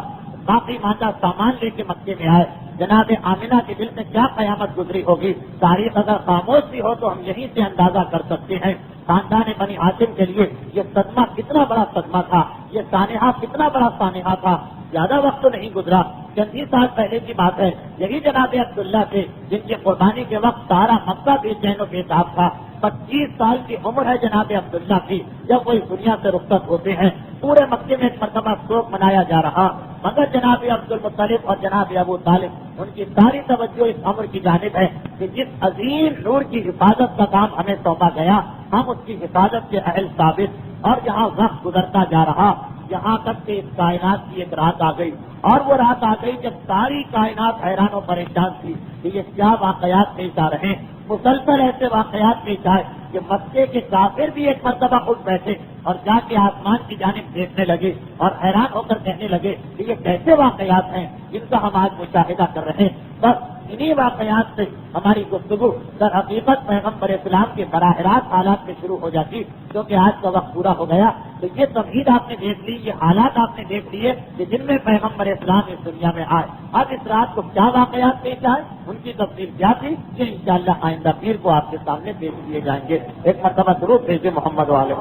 باقی ماندہ سامان لے کے مکے میں آئے، جناب آمنہ کے دل میں کیا قیامت گزری ہوگی، تاریخ اگر خاموش بھی ہو تو ہم یہیں سے اندازہ کر سکتے ہیں۔ خاندان بنی ہاشم کے لیے یہ صدمہ کتنا بڑا صدمہ تھا، یہ سانحہ کتنا بڑا سانحہ تھا۔ زیادہ وقت تو نہیں گزرا، چند ہی سال پہلے کی بات ہے، یہی جناب عبداللہ تھے جن کی قربانی کے وقت سارا مکہ بے چین و بے تاب تھا۔ 25 سال کی عمر ہے جناب عبداللہ کی جب وہ اس دنیا سے رخصت ہوتے ہیں۔ پورے مکے میں ایک مرتبہ شوق منایا جا رہا، مگر جناب عبد المطلب اور جناب ابو طالب ان کی ساری توجہ اس امر کی جانب ہے کہ جس عظیم نور کی حفاظت کا کام ہمیں سونپا گیا ہم اس کی حفاظت کے اہل ثابت، اور جہاں وقت گزرتا جا رہا یہاں تک کہ اس کائنات کی ایک رات آ گئی، اور وہ رات آ گئی جب ساری کائنات حیران و پریشان تھی کہ یہ کیا واقعات پیش آ رہے ہیں۔ مسلسل ایسے واقعات پیش آئے کہ مکے کے کافر بھی ایک مرتبہ اٹھ بیٹھے اور جا کے آسمان کی جانب دیکھنے لگے اور حیران ہو کر کہنے لگے کہ یہ کیسے واقعات ہیں جن کا ہم آج مشاہدہ کر رہے ہیں۔ بس انہی واقعات سے ہماری گفتگو در حقیقت پیغمبر اسلام کے براہ راست حالات میں شروع ہو جاتی، کیونکہ آج کا وقت پورا ہو گیا۔ تو یہ تمہید آپ نے دیکھ لی، یہ حالات آپ نے دیکھ لیے کہ جن میں پیغمبر اسلام اس دنیا میں آئے۔ اب اس رات کو کیا واقعات پیش آئے، ان کی تفصیل کیا تھی، یہ انشاءاللہ آئندہ پیر کو آپ کے سامنے پیش کیے جائیں گے۔ ایک مرتبہ ضرور بھیجے محمد والے۔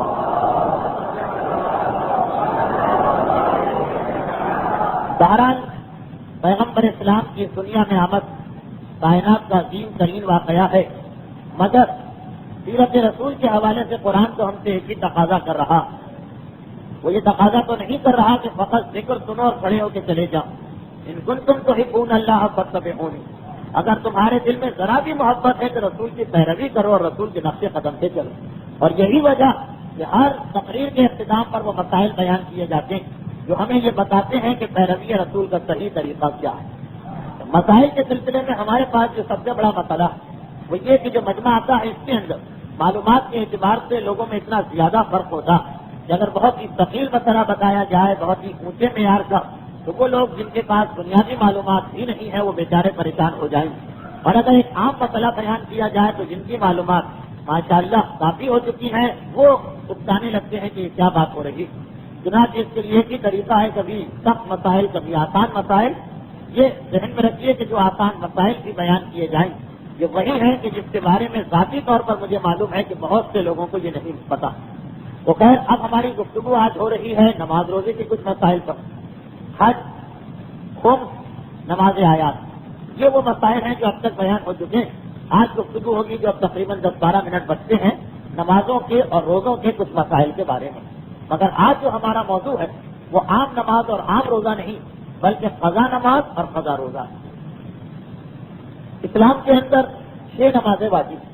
بہرحال پیغمبر اسلام کی دنیا میں آمد کائنات کا عظیم ترین واقعہ ہے، مگر سیرت رسول کے حوالے سے قرآن تو ہم سے ایک ہی تقاضا کر رہا، وہ یہ تقاضا تو نہیں کر رہا کہ فقط ذکر سنو اور کھڑے ہو کے چلے جاؤ۔ ان کنتم تحبون اللہ فاتبعونی، اگر تمہارے دل میں ذرا بھی محبت ہے تو رسول کی پیروی کرو اور رسول کے نقش قدم سے چلو۔ اور یہی وجہ کہ ہر تقریر کے اختتام پر وہ مسائل بیان کیے جاتے ہیں جو ہمیں یہ بتاتے ہیں کہ پیروی رسول کا صحیح طریقہ کیا ہے۔ مسائل کے سلسلے میں ہمارے پاس جو سب سے بڑا مسئلہ وہ یہ کہ جو مجمع آتا ہے اس کے اندر معلومات کے اعتبار سے لوگوں میں اتنا زیادہ فرق ہوتا کہ اگر بہت ہی ثقیل مسئلہ بتایا جائے بہت ہی اونچے معیار کا تو وہ لوگ جن کے پاس بنیادی معلومات بھی نہیں ہے وہ بیچارے پریشان ہو جائیں گے، اور اگر ایک عام مسئلہ بیان کیا جائے تو جن کی معلومات ماشاءاللہ کافی ہو چکی ہیں وہ اکتانے لگتے ہیں کہ یہ کیا بات ہو رہی۔ چنانچہ اس کے لیے ایک ہی طریقہ ہے، کبھی سخت مسائل کبھی آسان مسائل۔ یہ ذہن میں رکھیے کہ جو آسان مسائل بھی بیان کیے جائیں یہ وہی ہے کہ جس کے بارے میں ذاتی طور پر مجھے معلوم ہے کہ بہت سے لوگوں کو یہ نہیں پتا۔ تو خیر اب ہماری گفتگو آج ہو رہی ہے نماز روزے کے کچھ مسائل پر، حج، خمس، نماز آیات، یہ وہ مسائل ہیں جو اب تک بیان ہو چکے ہیں۔ آج گفتگو ہوگی جو اب تقریباً 10-12 منٹ بچتے ہیں نمازوں کے اور روزوں کے کچھ مسائل کے بارے میں، مگر آج جو ہمارا موضوع ہے وہ عام نماز اور عام روزہ نہیں بلکہ قضا نماز اور قضا روزہ۔ اسلام کے اندر 6 نمازیں واجب ہیں،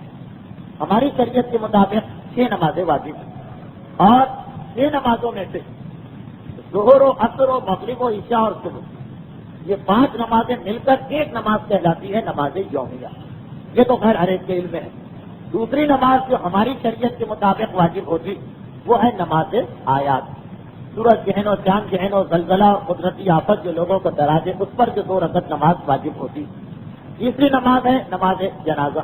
ہماری شریعت کے مطابق 6 نمازیں واجب ہیں، اور 6 نمازوں میں سے ظہر و عصر و مغرب و عشاء اور صبح یہ 5 نمازیں مل کر ایک نماز کہلاتی ہے نماز یومیہ۔ یہ تو خیر ہر ایک کے علم میں ہے۔ دوسری نماز جو ہماری شریعت کے مطابق واجب ہوتی وہ ہے نماز آیات، سورج گہن و چاند گہن و زلزلہ اور قدرتی آفت جو لوگوں کو ڈرا دے اس پر جو 2 رکعت نماز واجب ہوتی۔ تیسری نماز ہے نماز جنازہ،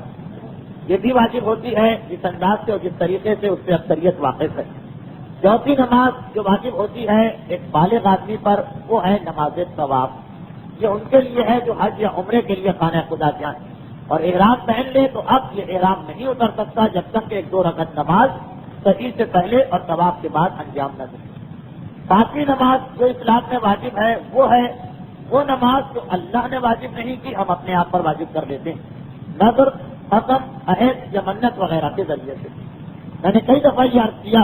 یہ بھی واجب ہوتی ہے جس انداز سے اور جس طریقے سے اس سے اکثریت واقف ہے۔ چوتھی نماز جو واجب ہوتی ہے ایک بالغ آدمی پر وہ ہے نماز طواف، یہ ان کے لیے ہے جو حج یا عمرے کے لیے خانہ خدا جائیں اور احرام پہن لے تو اب یہ احرام نہیں اتر سکتا جب تک کہ 1-2 رکعت نماز صحیح سے پہلے اور طواف کے بعد انجام نہ دے۔ 5ویں نماز جو اسلام میں واجب ہے وہ نماز جو اللہ نے واجب نہیں کی ہم اپنے آپ پر واجب کر لیتے ہیں، نظر، قسم، عہد یا منت وغیرہ کے ذریعے سے۔ میں نے کئی دفعہ یہ عرض کیا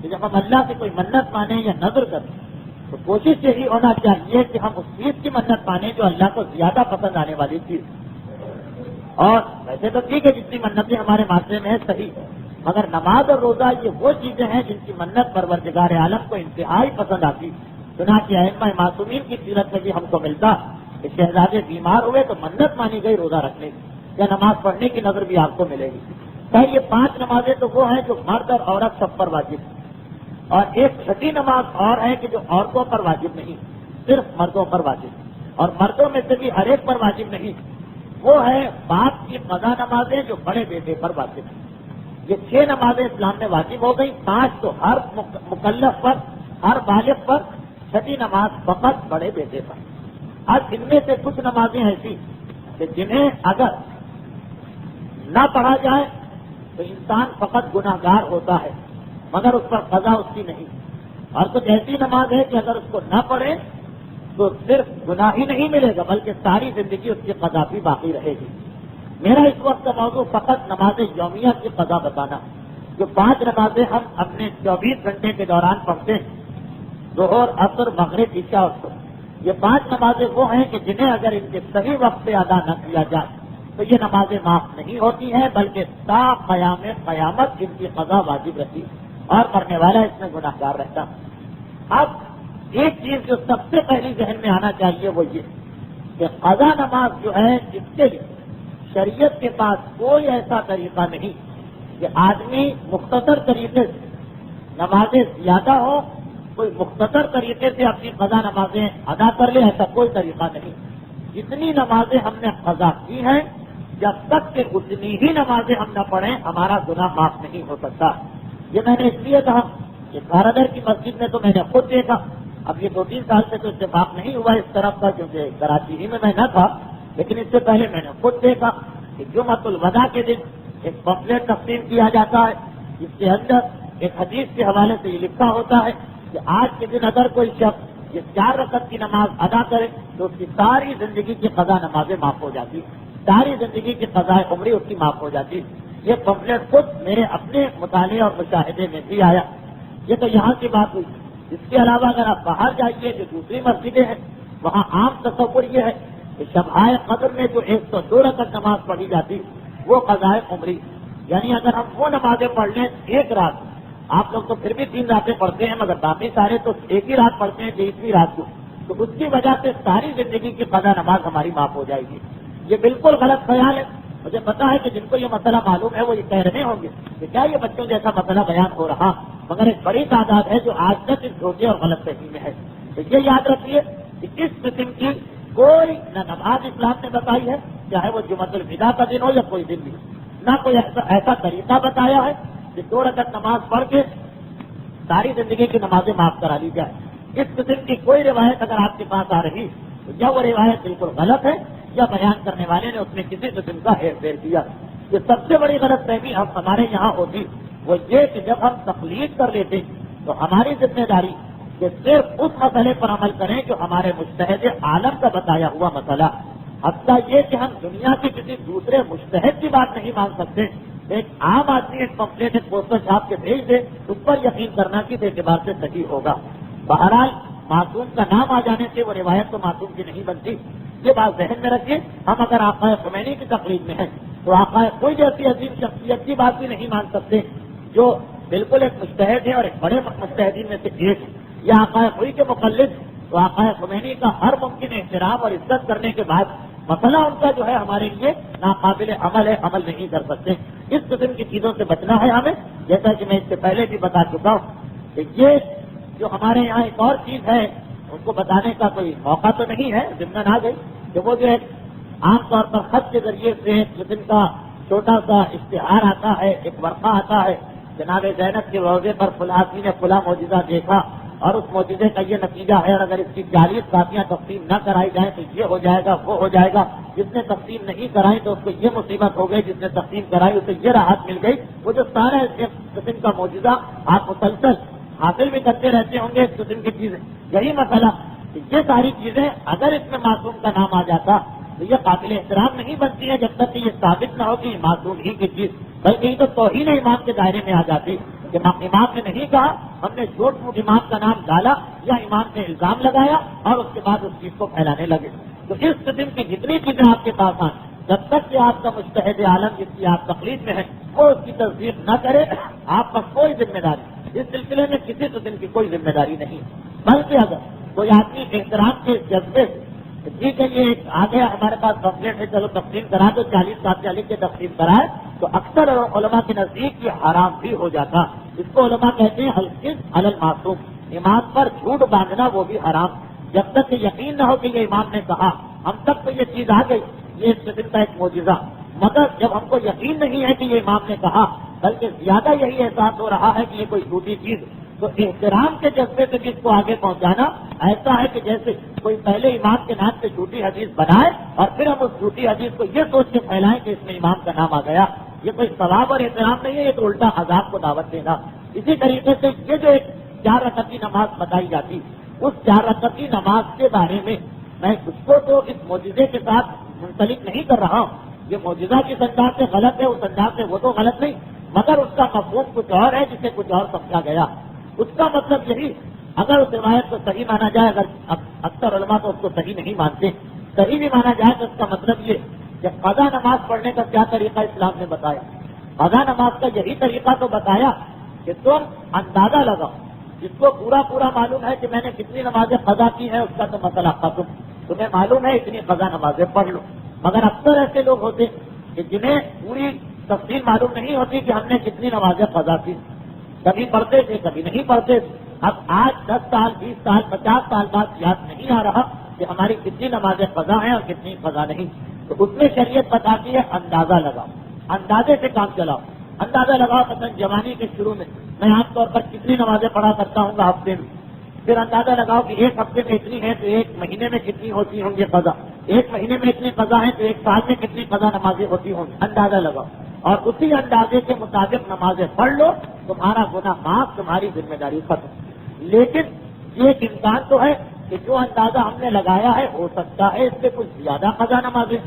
کہ جب ہم اللہ سے کوئی منت مانیں یا نظر کریں تو کوشش یہی ہونا چاہیے کہ ہم اس چیز کی منت مانیں جو اللہ کو زیادہ پسند آنے والی چیز، اور ویسے تو ٹھیک ہے جتنی منتیں ہمارے معاشرے میں ہے صحیح ہے، مگر نماز اور روزہ یہ وہ چیزیں ہیں جن کی منت پروردگار عالم کو انتہائی پسند آتی۔ چنانچہ ائمہ معصومین کی سیرت میں بھی ہم کو ملتا کہ شہزادے بیمار ہوئے تو منت مانی گئی روزہ رکھنے کی یا نماز پڑھنے کی نظر بھی آپ کو ملے گی۔ خیر یہ 5 نمازیں تو وہ ہیں جو مرد اور عورت سب پر واجب ہیں، اور ایک 6ٹھی نماز اور ہے کہ جو عورتوں پر واجب نہیں صرف مردوں پر واجب، اور مردوں میں سے بھی ہر ایک پر واجب نہیں، وہ ہے باپ کی قضا نمازیں جو بڑے بیٹے پر واجب ہیں۔ یہ 6 نمازیں اسلام میں واجب ہو گئی، 5 تو ہر مکلف پر، ہر بالغ پر، 6ٹھی نماز فقط بڑے بیٹے پر۔ اب ان میں سے کچھ نمازیں ایسی کہ جنہیں اگر نہ پڑھا جائے تو انسان فقط گناہگار ہوتا ہے مگر اس پر قضا اس کی نہیں، اور کچھ ایسی نماز ہے کہ اگر اس کو نہ پڑھے تو صرف گناہ ہی نہیں ملے گا بلکہ ساری زندگی اس کی قضا بھی باقی رہے گی۔ میرا اس وقت کا موضوع فقط نماز یومیہ کی قضا بتانا، جو 5 نمازیں ہم اپنے 24 گھنٹے کے دوران پڑھتے ہیں، ظہر، عصر، مغرب، عشاء اور صبح۔ یہ 5 نمازیں وہ ہیں کہ جنہیں اگر ان کے صحیح وقت پہ ادا نہ کیا جائے تو یہ نمازیں معاف نہیں ہوتی ہیں بلکہ تا قیام قیامت ان کی قضا واجب رہتی اور کرنے والا اس میں گناہگار رہتا۔ اب ایک چیز جو سب سے پہلی ذہن میں آنا چاہیے وہ یہ کہ قضا نماز جو ہے اس کے لیے شریعت کے پاس کوئی ایسا طریقہ نہیں کہ آدمی مختصر طریقے سے نمازیں زیادہ ہو، کوئی مختصر طریقے سے اپنی قضا نمازیں ادا کر لے، ایسا کوئی طریقہ نہیں۔ جتنی نمازیں ہم نے قضا کی ہیں، جب تک کہ اتنی ہی نمازیں ہم نہ پڑھیں ہمارا گناہ معاف نہیں ہو سکتا۔ یہ میں نے اس لیے کہا کہ کارادر کی مسجد میں تو میں نے خود دیکھا، اب یہ 2-3 سال سے تو اتفاق نہیں ہوا اس طرف کا، کیونکہ کراچی ہی میں نہ تھا، لیکن اس سے پہلے میں نے خود دیکھا کہ جمعۃ الوداع کے دن ایک پمفلیٹ تقسیم کیا جاتا ہے، جس کے اندر ایک حدیث کے حوالے سے یہ لکھا ہوتا ہے کہ آج کے دن اگر کوئی شخص یہ 4 رکعت کی نماز ادا کرے تو اس کی ساری زندگی کی قضا نمازیں معاف ہو جاتی، ساری زندگی کی قضاء عمری اس کی معاف ہو جاتی۔ یہ پمفلیٹ خود میرے اپنے مطالعے اور مشاہدے میں بھی آیا۔ یہ تو یہاں کی بات ہوئی۔ اس کے علاوہ اگر آپ باہر جائیے جو دوسری مسجدیں ہیں، وہاں عام تصور یہ ہے کہ شبائے قدر میں جو 102 رکعت نماز پڑھی جاتی وہ قضاء عمری، یعنی اگر ہم وہ نمازیں پڑھ لیں ایک رات، آپ لوگ تو پھر بھی 3 راتیں پڑھتے ہیں مگر باقی سارے تو ایک ہی رات پڑھتے ہیں 23ویں رات کو، تو اس کی وجہ سے ساری زندگی کی قضا نماز ہماری معاف ہو جائے گی۔ یہ بالکل غلط خیال ہے۔ مجھے پتا ہے کہ جن کو یہ مسئلہ معلوم ہے وہ یہ کہہ رہے ہوں گے کہ کیا یہ بچوں جیسا مسئلہ بیان ہو رہا، مگر ایک بڑی تعداد ہے جو آج تک اس دھوکے اور غلط فہمی میں ہے۔ تو یہ یاد رکھیے کہ اس قسم کی کوئی نہ نماز اسلام نے بتائی ہے، چاہے وہ جمعۃ الوداع کا دن ہو یا کوئی دن بھی، نہ کوئی ایسا طریقہ بتایا ہے کہ 2 رکعت نماز پڑھ کے ساری زندگی کی نمازیں معاف کرا لی جائے۔ اس قسم کی کوئی روایت اگر آپ کے پاس آ رہی تو یا وہ روایت بالکل غلط ہے یا بیان کرنے والے نے اس میں کسی قسم کا ہیر پھیر کیا۔ یہ سب سے بڑی غلط فہمی ہمارے یہاں ہوتی وہ یہ کہ جب ہم تقلید کر لیتے تو ہماری ذمہ داری کہ صرف اس مسئلے پر عمل کریں جو ہمارے مجتہد عالم کا بتایا ہوا مسئلہ، حتیٰ یہ کہ ہم دنیا کے کسی دوسرے مجتہد کی بات نہیں مان سکتے۔ ایک عام آدمی ایک پمفلیٹ ایک پوسٹر چھاپ کے بھیج دے، اس پر یقین کرنا کس اعتبار سے صحیح ہوگا۔ بہرحال معصوم کا نام آ جانے سے وہ روایت تو معصوم کی نہیں بنتی، یہ بات ذہن میں رکھیے۔ ہم اگر آقا خمینی کی تقلید میں ہیں تو آقا کوئی جیسی عظیم شخصیت کی بات بھی نہیں مان سکتے جو بالکل ایک مجتہد ہے اور ایک بڑے مجتہدین میں سے ایک ہے، یا آقا کوئی کے مقلد، تو آقا خمینی کا ہر ممکن احترام اور عزت کرنے کے بعد مسئلہ ان کا جو ہے ہمارے لیے ناقابل عمل ہے، عمل نہیں کر سکتے۔ اس قسم کی چیزوں سے بچنا ہے ہمیں، جیسا کہ میں اس سے پہلے بھی بتا چکا ہوں کہ یہ جو ہمارے یہاں ایک اور چیز ہے ان کو بتانے کا کوئی موقع تو نہیں ہے، ضمن آ گئی کہ وہ جو ہے عام طور پر خط کے ذریعے سے ایک قسم کا چھوٹا سا اشتہار آتا ہے، ایک ورقہ آتا ہے، جناب زینب کے روضے پر فلاں آدمی نے فلاں معجزہ دیکھا اور اس معجزے کا یہ نتیجہ ہے، اور اگر اس کی 40 کاپیاں تقسیم نہ کرائی جائیں تو یہ ہو جائے گا، وہ ہو جائے گا، جس نے تقسیم نہیں کرائی تو اس کو یہ مصیبت ہو گئی، جس نے تقسیم کرائی اسے یہ راحت مل گئی۔ وہ جو سارا اس قسم کا معجزہ آپ مسلسل حاصل بھی کرتے رہتے ہوں گے، اس قسم کی چیزیں، یہی مسئلہ کہ یہ ساری چیزیں اگر اس میں معصوم کا نام آ جاتا تو یہ قابل احترام نہیں بنتی ہے جب تک کہ یہ ثابت نہ ہو کہ یہ معصوم ہی کی چیز، بلکہ یہ تو توہین امام کے دائرے میں آ جاتی کہ امام نے نہیں کہا، ہم نے جھوٹ موٹ امام کا نام ڈالا یا امام نے الزام لگایا اور اس کے بعد اس چیز کو پھیلانے لگے۔ تو اس قسم کی جتنی چیزیں آپ کے پاس آئیں، جب تک کہ آپ کا مجتہد عالم جس کی آپ تقلید میں ہے وہ اس کی تصدیق نہ کرے، آپ کا کوئی ذمہ داری اس سلسلے میں کسی قسم کی کوئی ذمہ داری نہیں۔ بلکہ اگر کوئی آدمی احترام کے جذبے سے ٹھیک ہے یہ آ گیا ہمارے پاس پمفلیٹ ہے چلو تقسیم کرا دو، 40 کاپیاں لکھ کے تقسیم کرائے، تو اکثر علماء کے نزدیک یہ حرام بھی ہو جاتا۔ اس کو علماء کہتے ہیں القذف علی المعصوم، امام پر جھوٹ باندھنا وہ بھی حرام، جب تک کہ یقین نہ ہو کہ یہ امام نے کہا، ہم تک تو یہ چیز آ گئی، یہ اس قسم کا ایک معجزہ، مگر جب ہم کو یقین نہیں ہے کہ یہ امام نے کہا بلکہ زیادہ یہی احساس ہو رہا ہے کہ یہ کوئی جھوٹی چیز، تو احترام کے جذبے سے اس کو آگے پہنچانا ایسا ہے کہ جیسے کوئی پہلے امام کے نام سے جھوٹی حدیث بنائے اور پھر ہم اس جھوٹی حدیث کو یہ سوچ کے پھیلائیں کہ اس میں امام کا نام آ گیا، یہ کوئی ثواب اور احترام نہیں ہے، یہ تو الٹا عذاب کو دعوت دینا۔ اسی طریقے سے یہ جو ایک 4 رکعت کی نماز بتائی جاتی، اس 4 رکعت کی نماز کے بارے میں میں اس کو تو اس معجزے کے ساتھ منسلک نہیں کر رہا ہوں، یہ معجزہ کس انداز سے غلط ہے اس انداز سے وہ تو غلط نہیں، مگر اس کا مفہوم کچھ اور ہے جسے کچھ اور سمجھا گیا۔ اس کا مطلب یہی، اگر اس روایت کو صحیح مانا جائے، اگر اکثر علماء تو اس کو صحیح نہیں مانتے، صحیح بھی مانا جائے تو اس کا مطلب یہ کہ قضا نماز پڑھنے کا کیا طریقہ اسلام نے بتایا۔ قضا نماز کا یہی طریقہ تو بتایا کہ تم اندازہ لگاؤ جس کو پورا معلوم ہے کہ میں نے کتنی نمازیں قضا کی ہیں اس کا تو مسئلہ ختم، تمہیں معلوم ہے اتنی قضا نمازیں پڑھ لو. مگر اکثر ایسے لوگ ہوتے کہ جنہیں پوری تفصیل معلوم نہیں ہوتی کہ ہم نے کتنی نمازیں قضا کی، کبھی پڑھتے تھے کبھی نہیں پڑھتے تھے. اب آج 10 سال 20 سال 50 سال بعد یاد نہیں آ رہا کہ ہماری کتنی نمازیں قضا ہیں اور کتنی قضا نہیں. تو اس میں شریعت بتاتی ہے اندازہ لگاؤ، اندازے سے کام چلاؤ. اندازہ لگاؤ مثلا جوانی کے شروع میں عام طور پر کتنی نمازیں پڑھا کرتا ہوں گا ہفتے میں، پھر اندازہ لگاؤ کہ ایک ہفتے میں اتنی ہے تو ایک مہینے میں کتنی ہوتی ہوں گی قضا، ایک مہینے میں اتنی قضا ہے تو ایک سال میں کتنی قضا نمازیں ہوتی ہوں گی. اندازہ لگاؤ اور اسی اندازے کے مطابق نمازیں پڑھ لو، تمہارا گناہ معاف، تمہاری ذمہ داری ختم. لیکن یہ ایک امکان تو ہے کہ جو اندازہ ہم نے لگایا ہے ہو سکتا ہے اس سے کچھ زیادہ قضا نمازیں.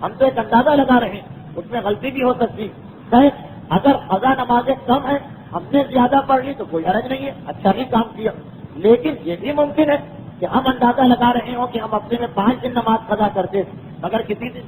ہم تو ایک اندازہ لگا رہے ہیں، اس میں غلطی بھی ہو سکتی ہے. اگر قضا نمازیں کم ہیں ہم نے زیادہ پڑھ لی تو کوئی حرج نہیں ہے، اچھا ہی کام کیا. لیکن یہ بھی ممکن ہے کہ ہم اندازہ لگا رہے ہوں کہ ہم ہفتے میں 5 دن نماز قضا کرتے مگر کسی دن